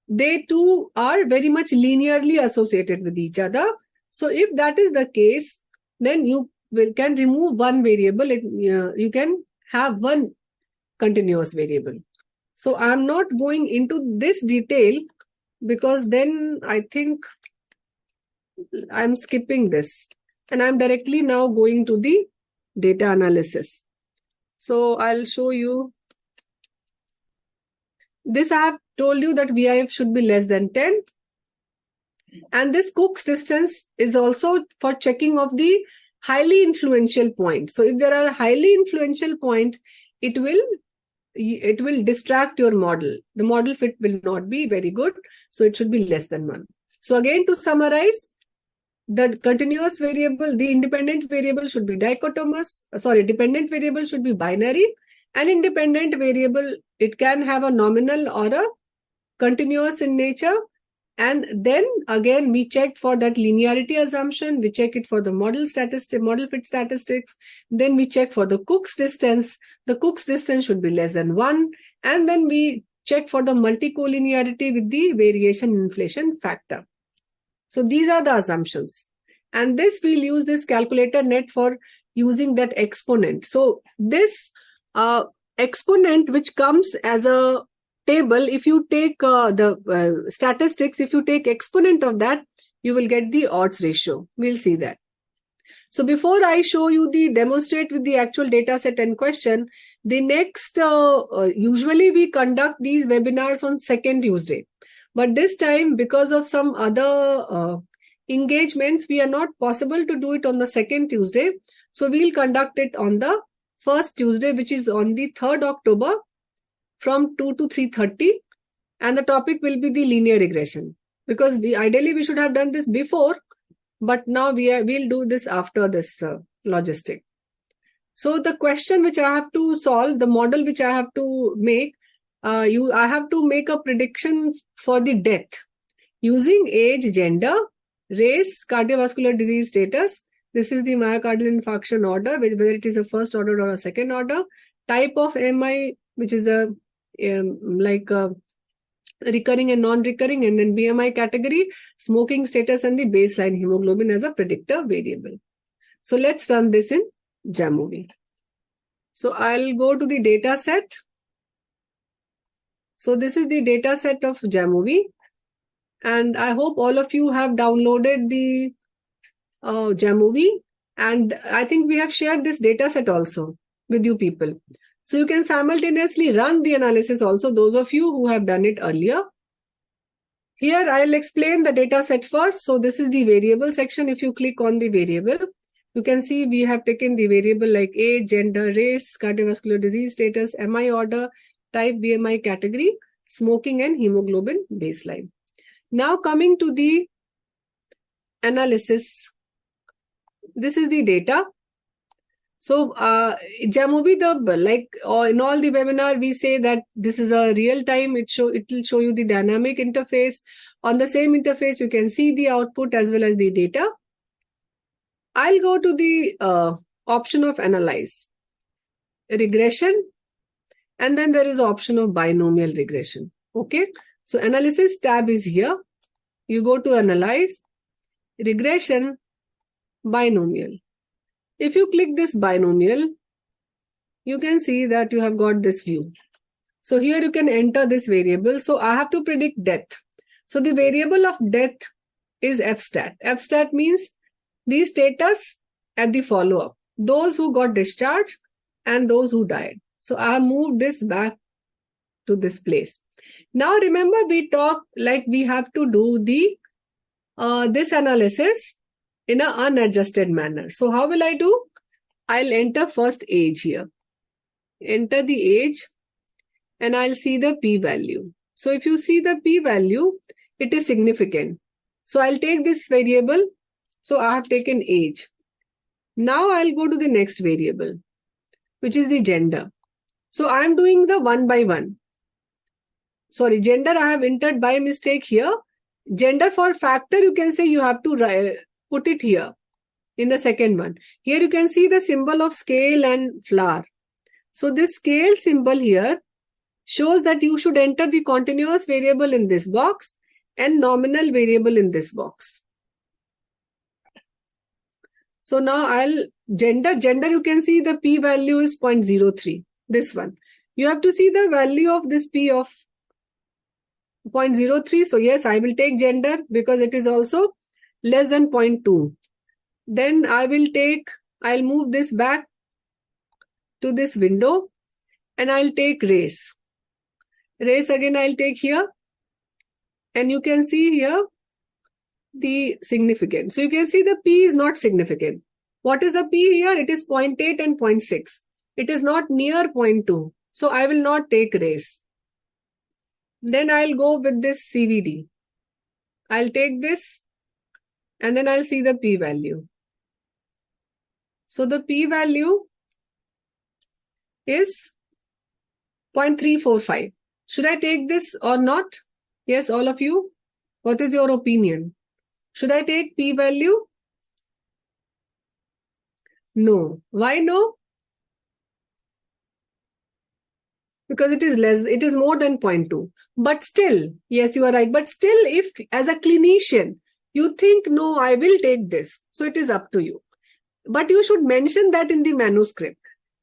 they two are very much linearly associated with each other. So if that is the case, then you can remove one variable. You can have one continuous variable. So I'm not going into this detail because then I think I'm skipping this and I'm directly now going to the data analysis. So I'll show you. This I have told you that VIF should be less than 10. And this Cook's distance is also for checking of the highly influential point. So if there are highly influential point, it will distract your model. The model fit will not be very good. So it should be less than 1. So again, to summarize, the continuous variable, the independent variable should be dependent variable should be binary. An independent variable, it can have a nominal or a continuous in nature. And then again, we checked for that linearity assumption. We check it for the model fit statistics. Then we check for the Cook's distance. The Cook's distance should be less than 1. And then we check for the multicollinearity with the variation inflation factor. So these are the assumptions. And this we'll use this calculator net for using that exponent. So this exponent which comes as a table, if you take the statistics, if you take exponent of that, you will get the odds ratio. We'll see that. So before I show you the demonstrate with the actual data set and question, the next, usually we conduct these webinars on second Tuesday. But this time, because of some other engagements, we are not possible to do it on the second Tuesday. So we'll conduct it on the first Tuesday, which is on the 3rd October from 2 to 3:30. And the topic will be the linear regression. Because ideally we should have done this before, but now we'll do this after this logistic. So the question which I have to solve, the model which I have to make, I have to make a prediction for the death using age, gender, race, cardiovascular disease status. This is the myocardial infarction order, whether it is a first order or a second order, type of MI, which is a recurring and non-recurring, and then BMI category, smoking status, and the baseline hemoglobin as a predictor variable. So let's run this in JAMOVI. So I'll go to the data set. So this is the data set of JAMOVI. And I hope all of you have downloaded the JAMOVI. And I think we have shared this data set also with you people. So you can simultaneously run the analysis also, those of you who have done it earlier. Here I'll explain the data set first. So this is the variable section. If you click on the variable, you can see we have taken the variable like age, gender, race, cardiovascular disease status, MI order, type, BMI category, smoking, and hemoglobin baseline. Now coming to the analysis. This is the data. So JAMOVI, in all the webinar, we say that this is a real time. It will show you the dynamic interface. On the same interface, you can see the output as well as the data. I'll go to the option of analyze, regression, and then there is the option of binomial regression. Okay. So analysis tab is here. You go to analyze, regression, binomial. If you click this binomial, you can see that you have got this view. So here you can enter this variable. So I have to predict death. So the variable of death is fstat. Fstat means the status at the follow-up. Those who got discharged and those who died. So I have moved this back to this place. Now remember we talked like we have to do the this analysis in an unadjusted manner. So how will I do? I'll enter first age here. Enter the age and I'll see the p-value. So if you see the p-value, it is significant. So I'll take this variable. So I have taken age. Now I'll go to the next variable, which is the gender. So I'm doing the 1 by 1. Sorry, gender I have entered by mistake here. Gender for factor, you can say you have to put it here in the second one. Here you can see the symbol of scale and flower. So this scale symbol here shows that you should enter the continuous variable in this box and nominal variable in this box. So now gender you can see the p-value is 0.03. This one. You have to see the value of this p of 0.03. So yes, I will take gender because it is also less than 0.2. Then I'll move this back to this window and I'll take race. Race again I'll take here. And you can see here the significance. So you can see the P is not significant. What is the P here? It is 0.8 and 0.6. It is not near 0.2. So I will not take race. Then I'll go with this CVD. I'll take this and then I'll see the p-value. So the p-value is 0.345. Should I take this or not? Yes, all of you. What is your opinion? Should I take p-value? No. Why no? Because it is more than 0.2. But still, yes, you are right. But still, if as a clinician, you think, no, I will take this. So it is up to you. But you should mention that in the manuscript,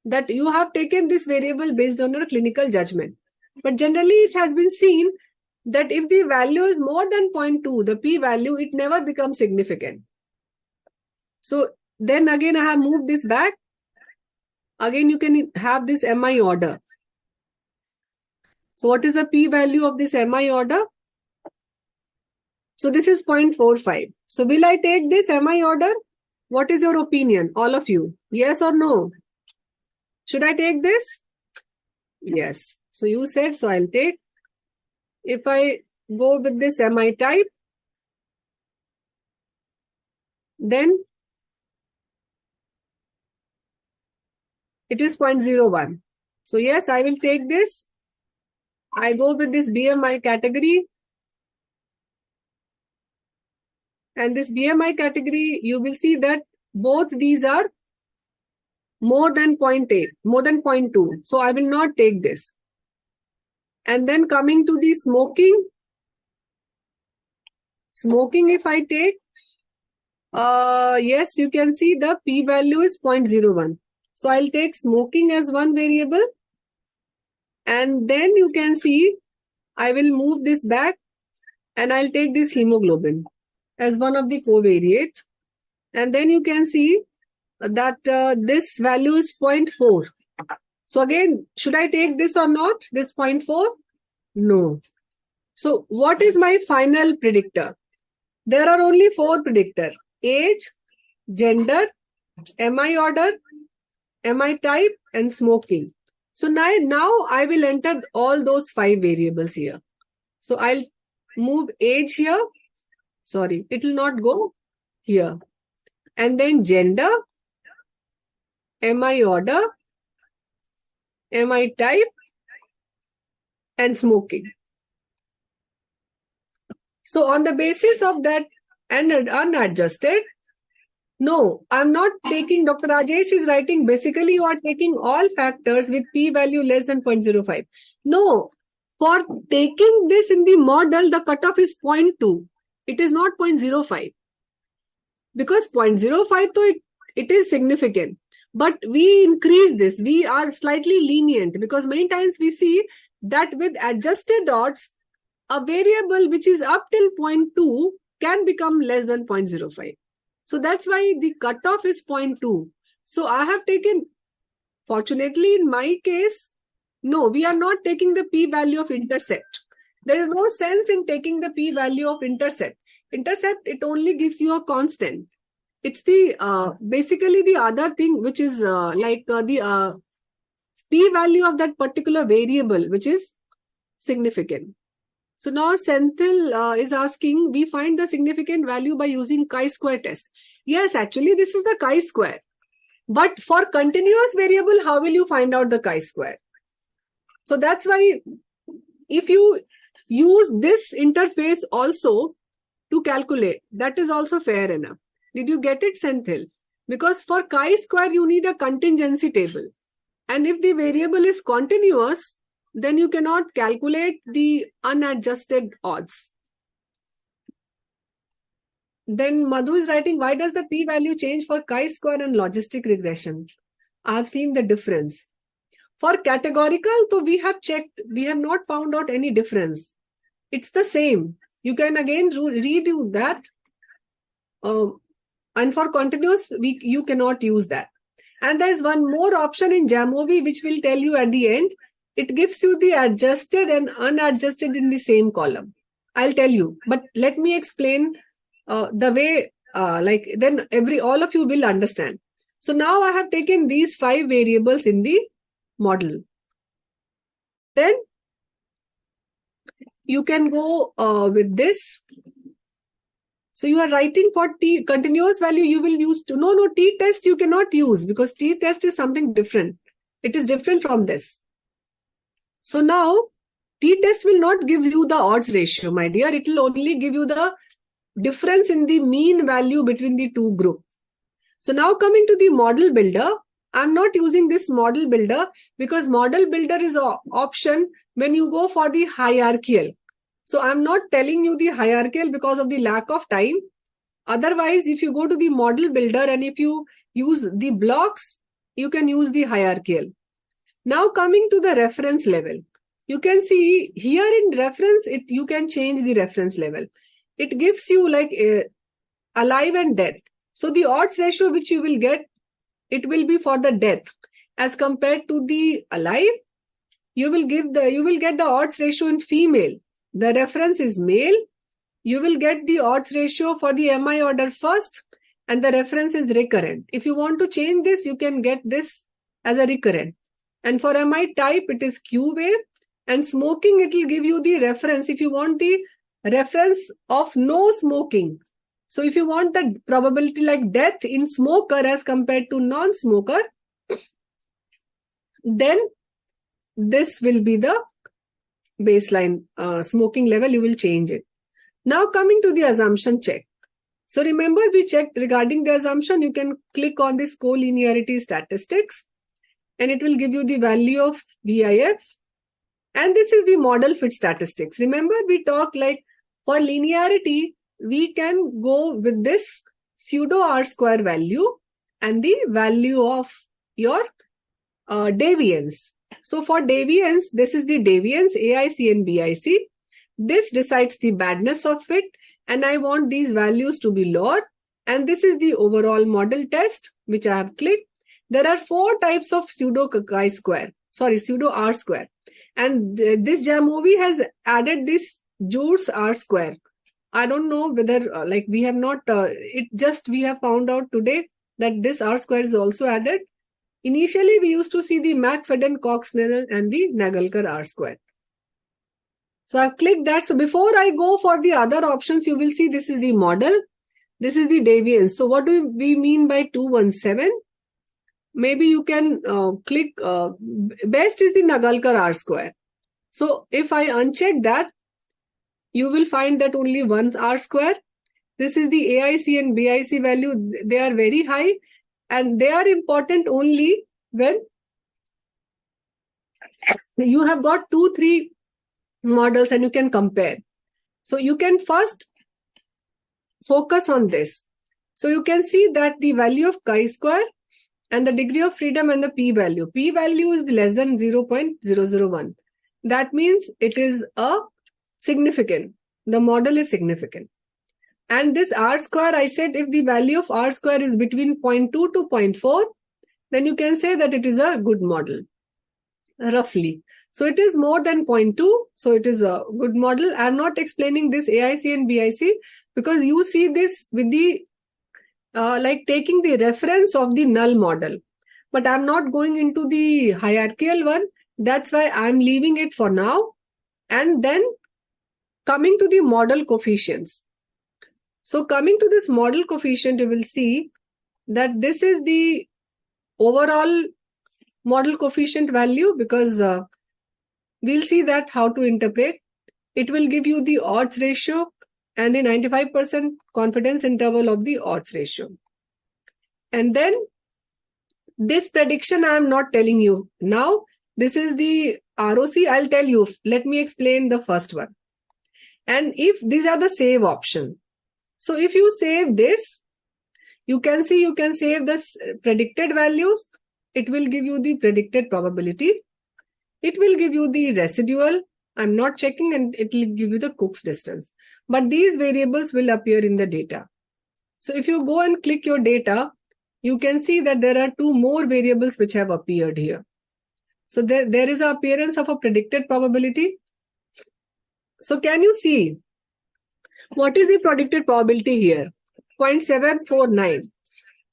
that you have taken this variable based on your clinical judgment. But generally, it has been seen that if the value is more than 0.2, the p-value, it never becomes significant. So then again, I have moved this back. Again, you can have this MI order. So what is the p-value of this MI order? So this is 0.45. So will I take this MI order? What is your opinion, all of you? Yes or no? Should I take this? Yes. So you said, so I'll take. If I go with this MI type, then it is 0.01. So yes, I will take this. I go with this BMI category. And this BMI category, you will see that both these are more than 0.8, more than 0.2. So I will not take this. And then coming to the smoking. Smoking, if I take, yes, you can see the p-value is 0.01. So I'll take smoking as one variable. And then you can see, I will move this back and I'll take this hemoglobin as one of the covariate. And then you can see that this value is 0.4. So again, should I take this or not? This 0.4? No. So what is my final predictor? There are only 4 predictors: age, gender, MI order, MI type, and smoking. So now I will enter all those 5 variables here. So I'll move age here. Sorry, it will not go here. And then gender, MI order, MI type, and smoking. So on the basis of that and unadjusted, no, I'm not taking, Dr. Rajesh is writing, basically you are taking all factors with p-value less than 0.05. No, for taking this in the model, the cutoff is 0.2. It is not 0.05. Because 0.05, so it is significant. But we increase this. We are slightly lenient because many times we see that with adjusted odds, a variable which is up till 0.2 can become less than 0.05. So that's why the cutoff is 0.2. So I have taken, fortunately in my case, no, we are not taking the p-value of intercept. There is no sense in taking the p-value of intercept. Intercept, it only gives you a constant. It's the basically the other thing which is the p-value of that particular variable which is significant. So now Senthil is asking, we find the significant value by using chi-square test. Yes, actually this is the chi-square. But for continuous variable, how will you find out the chi-square? So that's why if you use this interface also to calculate, that is also fair enough. Did you get it, Senthil? Because for chi-square, you need a contingency table. And if the variable is continuous, then you cannot calculate the unadjusted odds. Then Madhu is writing, why does the p-value change for chi-square and logistic regression? I have seen the difference. For categorical, so we have checked, we have not found out any difference. It's the same. You can again redo that. And for continuous, you cannot use that. And there is one more option in JAMOVI, which will tell you at the end. It gives you the adjusted and unadjusted in the same column. I'll tell you, but let me explain the way, then all of you will understand. So now I have taken these 5 variables in the model. Then you can go with this. So you are writing for T continuous value, you will use to, no, T test you cannot use because T test is something different. It is different from this. So now T-test will not give you the odds ratio, my dear. It will only give you the difference in the mean value between the two groups. So now coming to the model builder, I'm not using this model builder because model builder is an option when you go for the hierarchical. So I'm not telling you the hierarchical because of the lack of time. Otherwise, if you go to the model builder and if you use the blocks, you can use the hierarchical. Now coming to the reference level, you can see here in reference, you can change the reference level. It gives you like alive and death. So the odds ratio which you will get, it will be for the death as compared to the alive. You will get the odds ratio in female. The reference is male. You will get the odds ratio for the MI order first, and the reference is recurrent. If you want to change this, you can get this as a recurrent. And for MI type, it is Q wave. And smoking, it will give you the reference. If you want the reference of no smoking. So if you want the probability like death in smoker as compared to non-smoker, then this will be the baseline smoking level. You will change it. Now coming to the assumption check. So remember we checked regarding the assumption. You can click on this collinearity statistics and it will give you the value of VIF. And this is the model fit statistics. Remember we talked like for linearity, we can go with this pseudo R-square value and the value of your deviance. So for deviance, this is the deviance AIC and BIC. This decides the badness of fit, and I want these values to be lower. And this is the overall model test, which I have clicked. There are 4 types of pseudo R-square. And this JAMOVI has added this Jur's R-square. I don't know whether we have not, we have found out today that this R-square is also added. Initially, we used to see the McFadden-Cox-Snell and the Nagelkar R-square. So I've clicked that. So before I go for the other options, you will see this is the model. This is the deviance. So what do we mean by 217? Maybe you can click, best is the Nagelkar R-square. So if I uncheck that, you will find that only one R-square. This is the AIC and BIC value. They are very high and they are important only when you have got 2-3 models and you can compare. So you can first focus on this. So you can see that the value of chi-square and the degree of freedom and the p-value. P-value is less than 0.001. That means it is a significant. The model is significant. And this R-square, I said if the value of R-square is between 0.2 to 0.4, then you can say that it is a good model, roughly. So it is more than 0.2, so it is a good model. I am not explaining this AIC and BIC because you see this with the, taking the reference of the null model. But I am not going into the hierarchical one. That's why I am leaving it for now. And then coming to the model coefficients. So coming to this model coefficient, you will see that this is the overall model coefficient value because we'll see that how to interpret. It will give you the odds ratio and the 95% confidence interval of the odds ratio. And then this prediction I am not telling you. Now, this is the ROC. I'll tell you. Let me explain the first one. And if these are the save option. So if you save this, you can see you can save the predicted values. It will give you the predicted probability. It will give you the residual. I'm not checking and it will give you the Cook's distance. But these variables will appear in the data. So if you go and click your data, you can see that there are 2 more variables which have appeared here. So there is an appearance of a predicted probability. So can you see what is the predicted probability here? 0.749.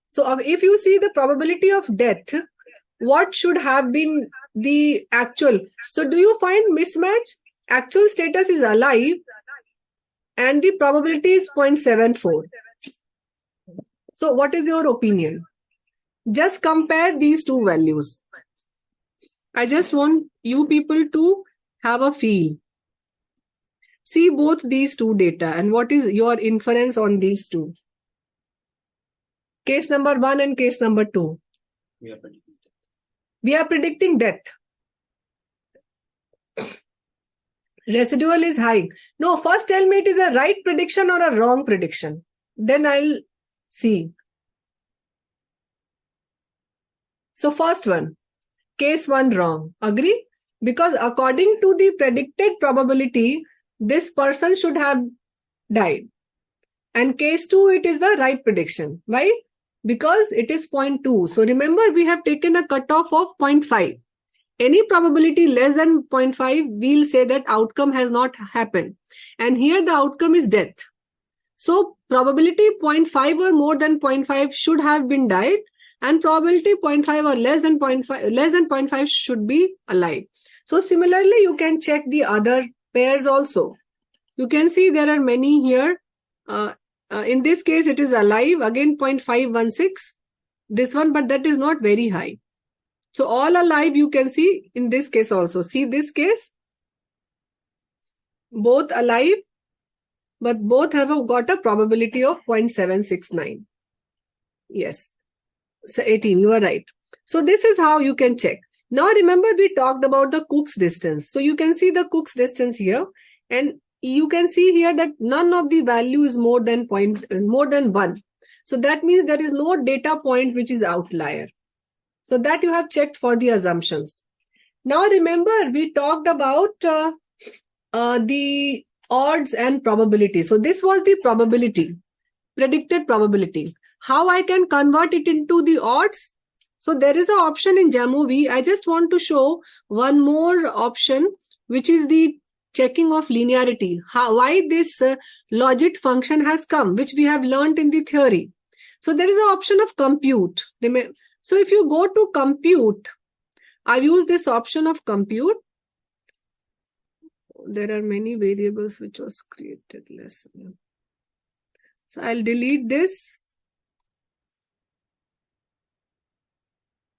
So if you see the probability of death, what should have been the actual? So do you find mismatch? Actual status is alive and the probability is 0.74. So what is your opinion? Just compare these 2 values. I just want you people to have a feel. See both these two data and what is your inference on these two. Case number 1 and case number 2. We are predicting death. Residual is high. No, first tell me it is a right prediction or a wrong prediction. Then I'll see. So first one, case 1 wrong. Agree? Because according to the predicted probability, this person should have died. And case 2, it is the right prediction. Why? Because it is 0.2. So remember, we have taken a cutoff of 0.5. Any probability less than 0.5, we'll say that outcome has not happened. And here the outcome is death. So probability 0.5 or more than 0.5 should have been died, and probability 0.5 or less than 0.5 should be alive. So similarly, you can check the other pairs also. You can see there are many here. In this case, it is alive, again 0.516. This one, but that is not very high. So all alive you can see in this case also. See this case, both alive, but both have got a probability of 0.769. Yes, so 18, you are right. So this is how you can check. Now remember we talked about the Cook's distance. So you can see the Cook's distance here, and you can see here that none of the value is more than 1. So that means there is no data point which is outlier. So that you have checked for the assumptions. Now remember, we talked about the odds and probability. So this was the probability, predicted probability. How I can convert it into the odds? So there is an option in JAMOVI. I just want to show one more option, which is the checking of linearity. Why this logit function has come, which we have learned in the theory. So there is an option of compute. So if you go to compute, I use this option of compute. There are many variables which was created less. So I'll delete this.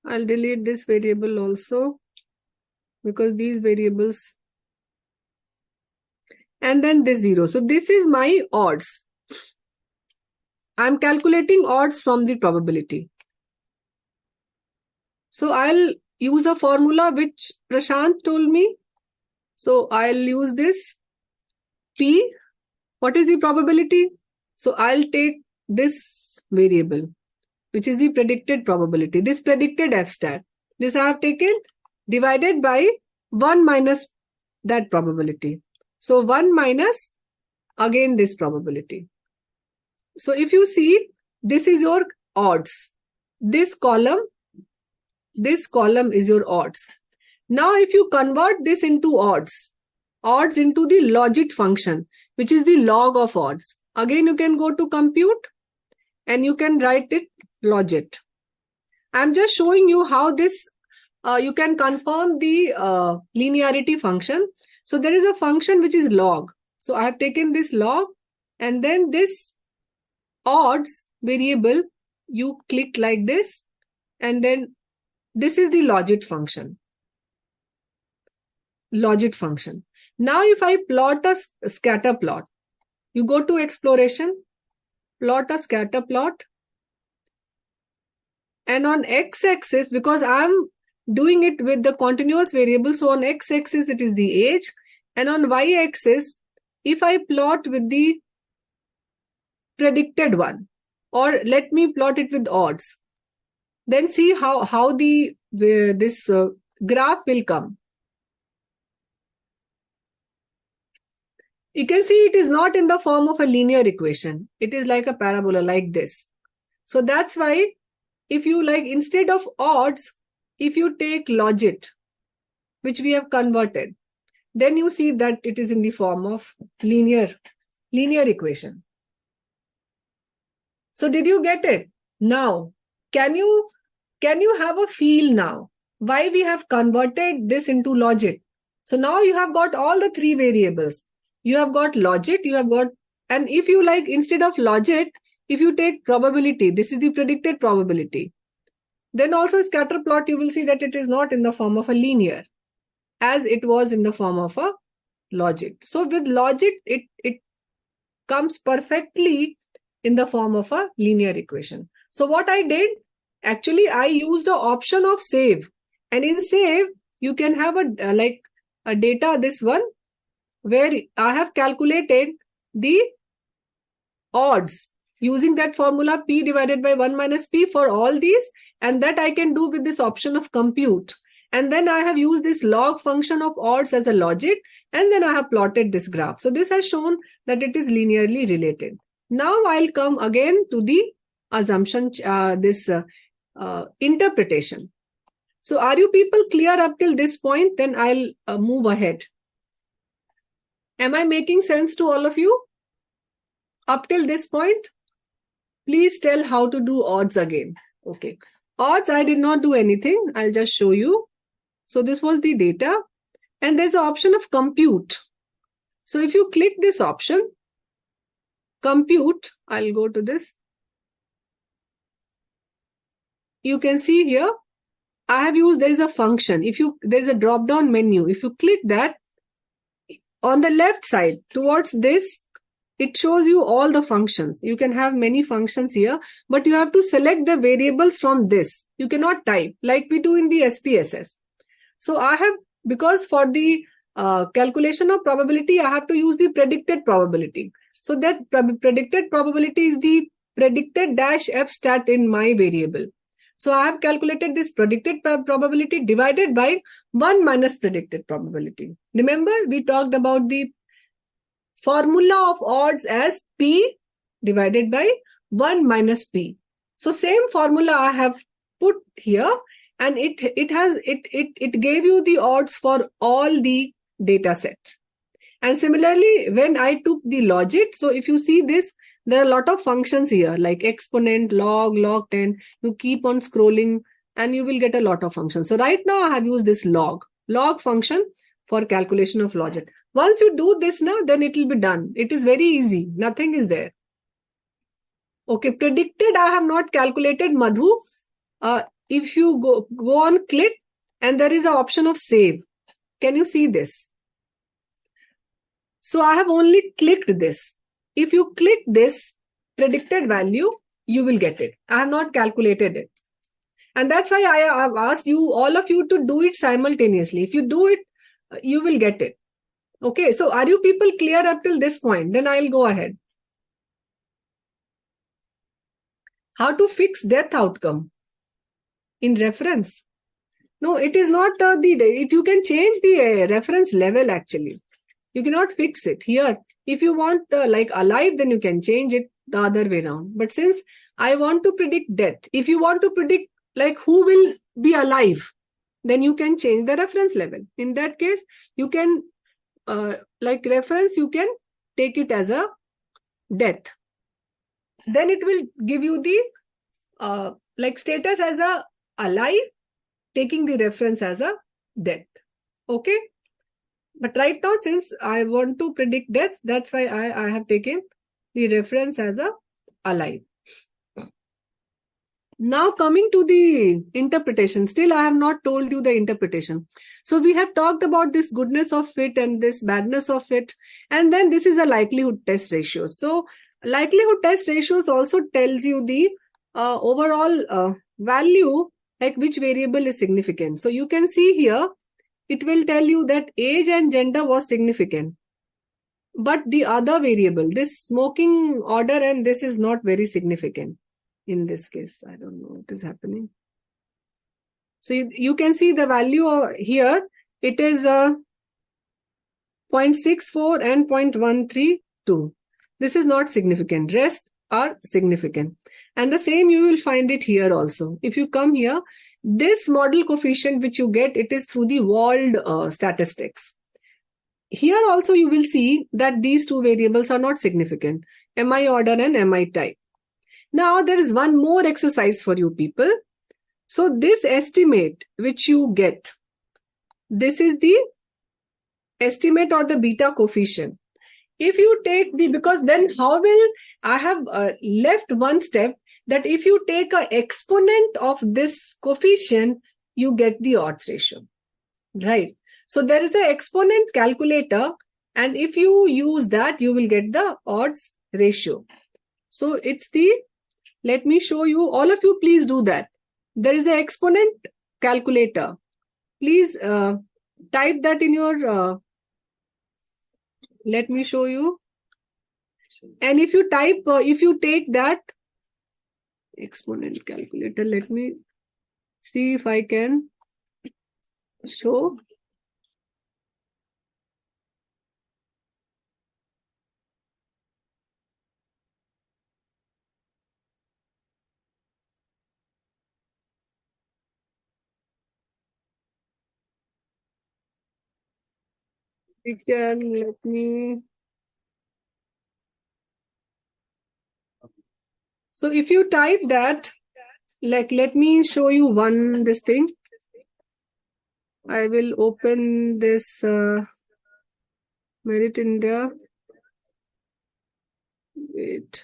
I'll delete this variable also, because these variables, and then this 0. So this is my odds. I'm calculating odds from the probability. So I'll use a formula which Prashant told me. So I'll use this P. What is the probability? So I'll take this variable, which is the predicted probability. This predicted F stat. This I have taken divided by 1 minus that probability. So 1 minus again this probability. So if you see, this is your odds. This column is your odds. Now if you convert this into odds into the logit function, which is the log of odds. Again, you can go to compute and you can write it logit. I'm just showing you how this, you can confirm the linearity function. So there is a function which is log. So I have taken this log, and then this odds variable, you click like this, and then this is the logit function. Logit function. Now if I plot a scatter plot, you go to exploration, plot a scatter plot, and on x-axis, because I'm doing it with the continuous variable, so on x-axis it is the age, and on y-axis, if I plot with the predicted one, or let me plot it with odds, then see how this graph will come. You can see it is not in the form of a linear equation. It is like a parabola like this. So that's why if you like, instead of odds, if you take logit, which we have converted, then you see that it is in the form of linear equation. So did you get it? Now, can you have a feel now why we have converted this into logit? So now you have got all the 3 variables. You have got logit, you have got, and if you like, instead of logit, if you take probability, this is the predicted probability. Then also scatter plot, you will see that it is not in the form of a linear. as it was in the form of a logic. So with logic, it comes perfectly in the form of a linear equation. So what I did, actually, I used the option of save. And in save, you can have a data, this one, where I have calculated the odds using that formula P divided by 1 minus P for all these. And that I can do with this option of compute. And then I have used this log function of odds as a logic. And then I have plotted this graph. So this has shown that it is linearly related. Now I'll come again to the assumption, interpretation. So are you people clear up till this point? Then I'll move ahead. Am I making sense to all of you? Up till this point? Please tell how to do odds again. Okay. Odds, I did not do anything. I'll just show you. So this was the data. And there's an option of compute. So if you click this option, compute, I'll go to this. You can see here, I have used, there is a function. There's a drop-down menu. If you click that, on the left side towards this, it shows you all the functions. You can have many functions here, but you have to select the variables from this. You cannot type like we do in the SPSS. So I have, because for the calculation of probability, I have to use the predicted probability. So that predicted probability is the predicted dash F stat in my variable. So I have calculated this predicted probability divided by 1 minus predicted probability. Remember, we talked about the formula of odds as P divided by 1 minus P. So same formula I have put here, and it gave you the odds for all the data set. And similarly, when I took the logit, so if you see this, there are a lot of functions here like exponent, log 10. You keep on scrolling and you will get a lot of functions. So right now I have used this log function for calculation of logit. Once you do this now, then it will be done. It is very easy. Nothing is there. Okay, predicted, I have not calculated, Madhu. If you go on click, and there is an option of save. Can you see this? So I have only clicked this. If you click this predicted value, you will get it. I have not calculated it. And that's why I have asked you, all of you, to do it simultaneously. If you do it, you will get it. Okay, so are you people clear up till this point? Then I'll go ahead. How to fix death outcome in reference? No, it is not you can change the reference level actually. You cannot fix it here. If you want like alive, then you can change it the other way around. But since I want to predict death, if you want to predict like who will be alive, then you can change the reference level. In that case, you can like reference, you can take it as a death. Then it will give you the like status as a alive, taking the reference as a death. Okay. But right now, since I want to predict death, that's why I have taken the reference as a alive. Now coming to the interpretation, still I have not told you the interpretation. So we have talked about this goodness of fit and this badness of fit. And then this is a likelihood test ratio. So likelihood test ratios also tells you the overall value, like which variable is significant. So you can see here, it will tell you that age and gender was significant. But the other variable, this smoking order, and this is not very significant. In this case, I don't know what is happening. So you can see the value here. It is 0.64 and 0.132. This is not significant. Rest are significant. And the same you will find it here also. If you come here, this model coefficient which you get, it is through the Wald statistics. Here also you will see that these two variables are not significant. MI order and MI type. Now there is one more exercise for you people. So this estimate which you get, this is the estimate or the beta coefficient. If you take because then how will I have left one step, that if you take an exponent of this coefficient, you get the odds ratio, right? So there is an exponent calculator, and if you use that, you will get the odds ratio. So it's let me show you, all of you please do that. There is an exponent calculator. Please type that in your, let me show you. And if you type, if you take that exponent calculator, let me see if I can show. We can, let me. So if you type that, like, let me show you this thing. I will open this Merit India. Wait.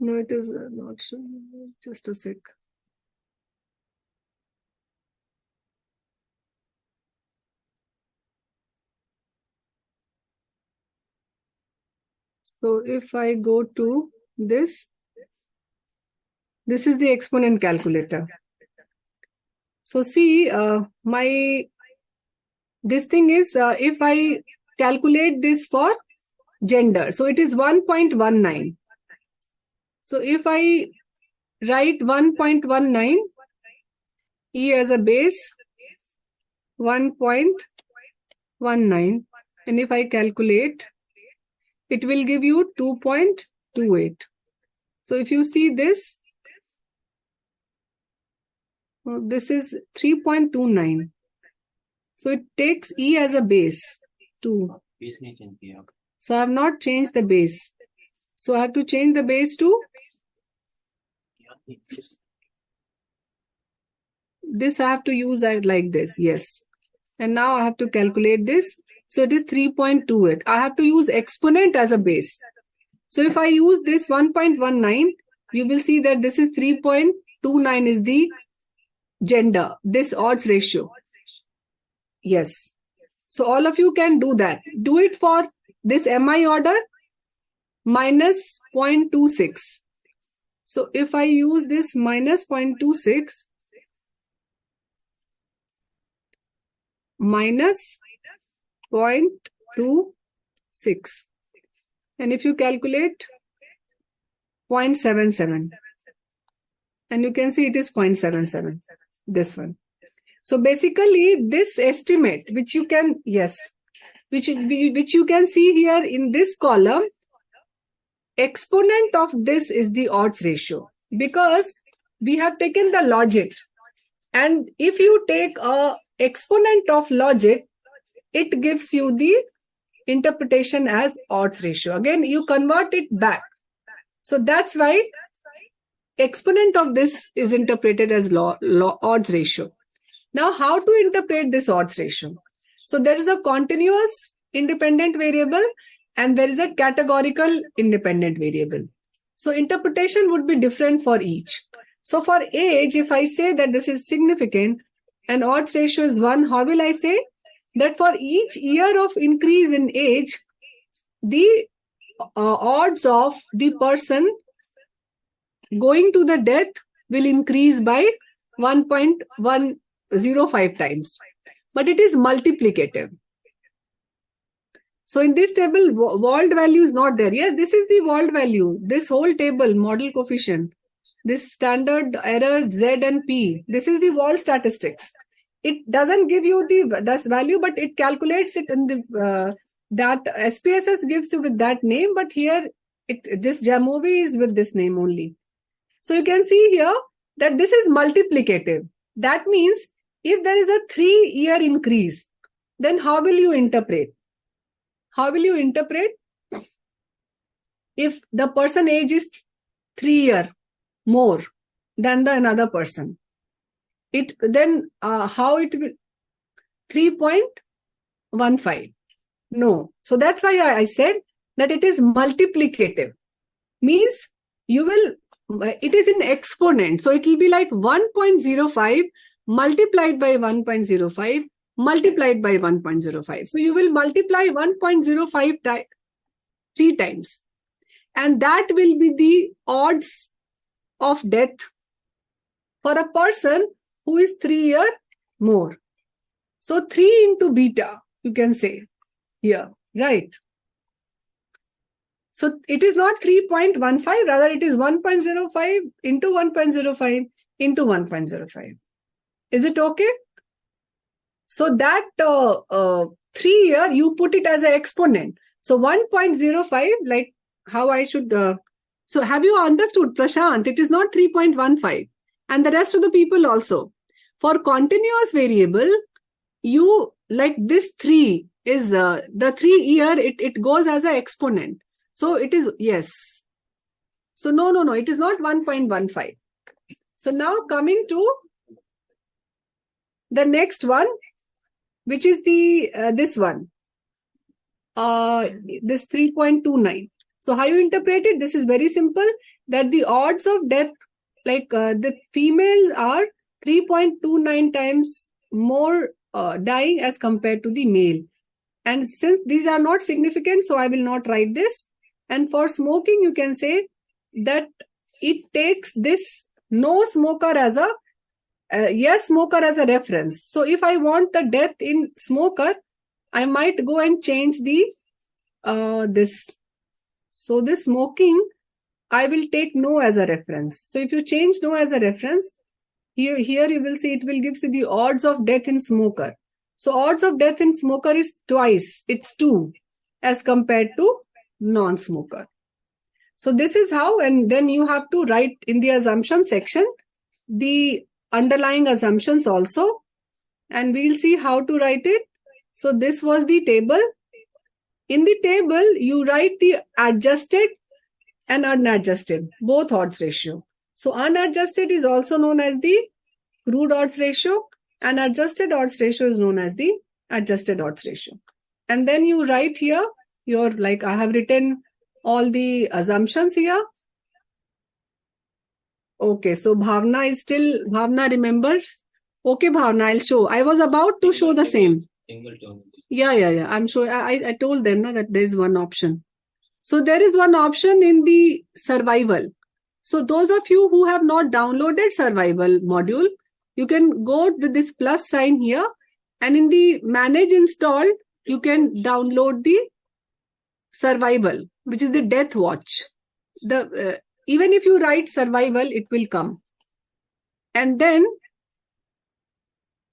No, it is not. Just a sec. So if I go to this is the exponent calculator. So see, this thing is, if I calculate this for gender, so it is 1.19. So if I write 1.19, E as a base, 1.19, and if I calculate, it will give you 2.28. So if you see this, this is 3.29. So it takes E as a base, 2. So I have not changed the base. So I have to change the base to this. I have to use like this, yes. And now I have to calculate this. So it is 3.28. I have to use exponent as a base. So if I use this 1.19, you will see that this is 3.29 is the gender, this odds ratio. Yes. So all of you can do that. Do it for this MI order minus 0.26. So if I use this minus 0.26 minus 0.26, and if you calculate 0.77, and you can see it is 0.77, this one. So basically this estimate, which you can, yes, which you can see here in this column, exponent of this is the odds ratio, because we have taken the logic, and if you take a exponent of logic, it gives you the interpretation as odds ratio. Again, you convert it back. So that's why exponent of this is interpreted as odds ratio. Now, how to interpret this odds ratio? So there is a continuous independent variable and there is a categorical independent variable. So interpretation would be different for each. So for age, if I say that this is significant and odds ratio is 1, how will I say? That for each year of increase in age, the odds of the person going to the death will increase by 1.105 times. But it is multiplicative. So in this table, Wald value is not there. Yes, this is the Wald value. This whole table, model coefficient, this standard error Z and P, this is the Wald statistics. It doesn't give you this value, but it calculates it in the that SPSS gives you with that name, but here this JAMOVI is with this name only. So you can see here that this is multiplicative. That means if there is a 3-year increase, then how will you interpret? How will you interpret if the person age is 3 years more than the another person? How it will 3.15. No. So that's why I said that it is multiplicative. Means you will, it is in exponent. So it will be like 1.05 multiplied by 1.05 multiplied by 1.05. So you will multiply 1.05 3 times. And that will be the odds of death for a person who is 3 years more. So 3 into beta, you can say here, right? So it is not 3.15, rather it is 1.05 into 1.05 into 1.05. Is it okay? So that 3 here, you put it as an exponent. So 1.05, like how I should... so have you understood, Prashant? It is not 3.15. And the rest of the people also. For continuous variable, you like this 3 is the 3 here, it goes as an exponent. So it is, yes. So no, it is not 1.15. So now coming to the next one, which is the this one, this 3.29. So how you interpret it? This is very simple, that the odds of death, like the females are 3.29 times more dying as compared to the male. And since these are not significant, so I will not write this. And for smoking, you can say that it takes this no smoker as a yes smoker as a reference. So if I want the death in smoker, I might go and change the this. So this smoking, I will take no as a reference. So if you change no as a reference, here you will see it will give you the odds of death in smoker. So odds of death in smoker is twice, it's 2 as compared to non-smoker. So this is how, and then you have to write in the assumption section the underlying assumptions also, and we'll see how to write it. So this was the table. In the table, you write the adjusted and unadjusted, both odds ratio. So unadjusted is also known as the crude odds ratio, and adjusted odds ratio is known as the adjusted odds ratio. And then you write here your, like I have written all the assumptions here. Okay, so Bhavna is still, Bhavna remembers. Okay, Bhavna, I'll show. I was about to show the same. Yeah. I'm sure. I told them that there is one option. So there is one option in the survival. So those of you who have not downloaded survival module, you can go with this plus sign here, and in the manage install, you can download the survival, which is the death watch. The even if you write survival, it will come. And then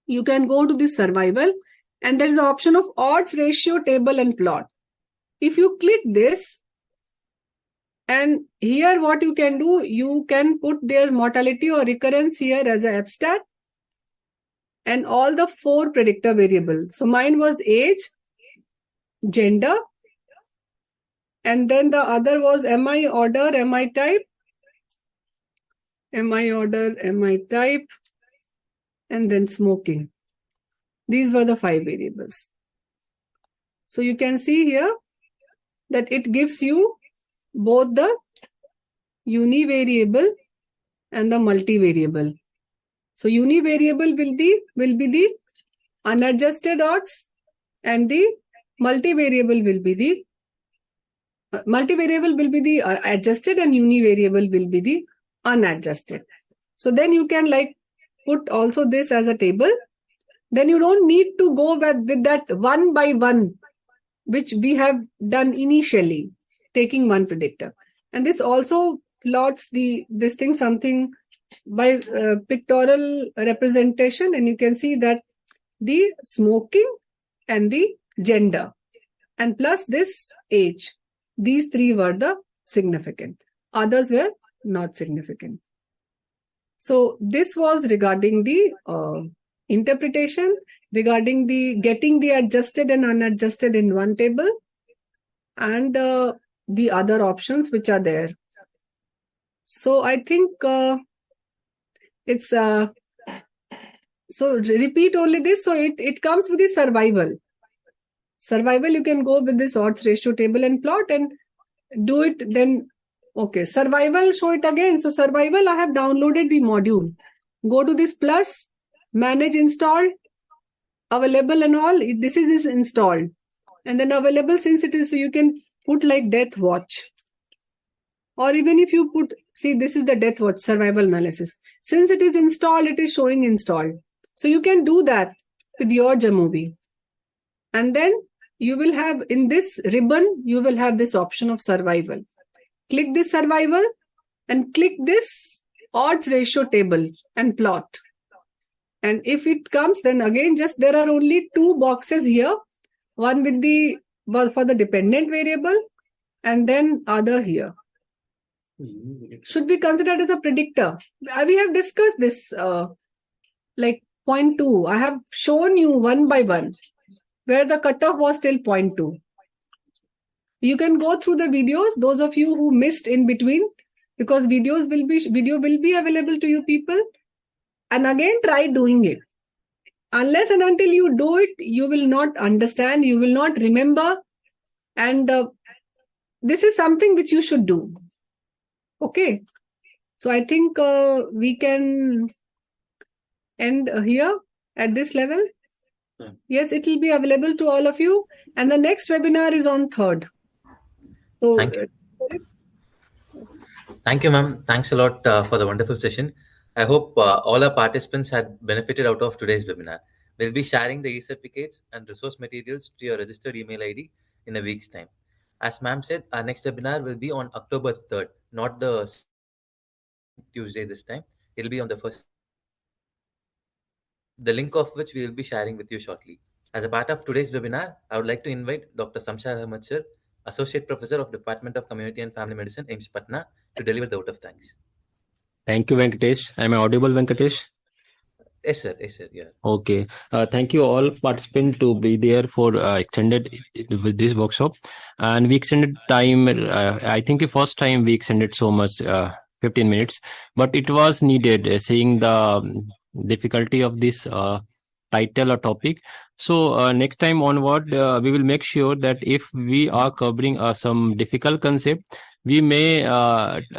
you can go to the survival, and there is an option of odds ratio table and plot. If you click this, and here what you can do, you can put their mortality or recurrence here as an abstract, and all the 4 predictor variables. So mine was age, gender, and then the other was MI order, MI type, MI order, MI type, and then smoking. These were the 5 variables. So you can see here that it gives you both the univariable and the multivariable. So univariable will be the unadjusted odds, and the multivariable will be the adjusted, and univariable will be the unadjusted. So then you can like put also this as a table. Then you don't need to go with that 1 by 1, which we have done initially, taking one predictor. And this also plots this thing something by pictorial representation, and you can see that the smoking and the gender and plus this age, these 3 were the significant. Others were not significant. So this was regarding the interpretation, regarding the getting the adjusted and unadjusted in one table, and the other options which are there. So I think it's so repeat only this. So it comes with the survival. survival, you can go with this odds ratio table and plot and do it then. Okay, survival, show it again. So survival, I have downloaded the module. Go to this plus, manage install, available and all. This is installed. And then available, since it is, so you can put like death watch. Or even if you put, see, this is the death watch survival analysis. Since it is installed, it is showing installed. So you can do that with your JAMOVI. And then you will have in this ribbon, you will have this option of survival. Click this survival and click this odds ratio table and plot. And if it comes, then again, just there are only two boxes here. One with the, for the dependent variable and then other here. Should be considered as a predictor. We have discussed this like 0.2. I have shown you one by one where the cutoff was till 0.2. You can go through the videos, those of you who missed in between, because video will be available to you people. And again, try doing it. Unless and until you do it, you will not understand, you will not remember. And this is something which you should do. Okay. So I think we can end here at this level. Yes, it will be available to all of you. And the next webinar is on 3rd. So, Thank you. Thank you, ma'am. Thanks a lot for the wonderful session. I hope all our participants had benefited out of today's webinar. We'll be sharing the e-certificates and resource materials to your registered email ID in a week's time. As ma'am said, our next webinar will be on October 3rd, not the Tuesday this time. It'll be on the 1st, the link of which we will be sharing with you shortly. As a part of today's webinar, I would like to invite Dr. Samshar Ahmed sir, Associate Professor of Department of Community and Family Medicine, AIIMS Patna, to deliver the vote of thanks. Thank you, Venkatesh. Am I audible, Venkatesh? Yes, sir. Yes, sir. Yeah. Okay. Thank you all participants to be there for extended with this workshop. And we extended time. I think the first time we extended so much, 15 minutes, but it was needed seeing the difficulty of this title or topic. So next time onward, we will make sure that if we are covering some difficult concept, we may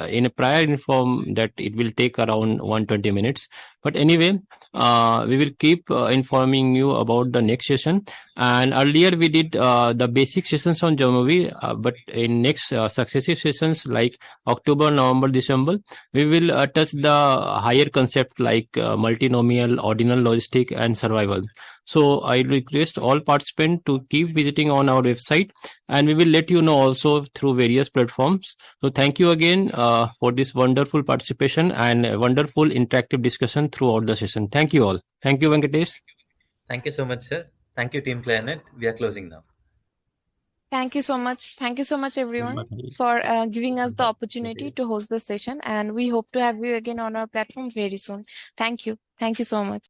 in a prior inform that it will take around 120 minutes. But anyway, we will keep informing you about the next session. And earlier we did the basic sessions on JAMOVI, but in next successive sessions like October, November, December, we will touch the higher concept like multinomial, ordinal logistic, and survival. So I request all participants to keep visiting on our website, and we will let you know also through various platforms. So thank you again for this wonderful participation and a wonderful interactive discussion throughout the session. Thank you all. Thank you, Venkatesh. Thank you so much, sir. Thank you, Team Clarinet. We are closing now. Thank you so much. Thank you so much, everyone, for giving us the opportunity to host this session. And we hope to have you again on our platform very soon. Thank you. Thank you so much.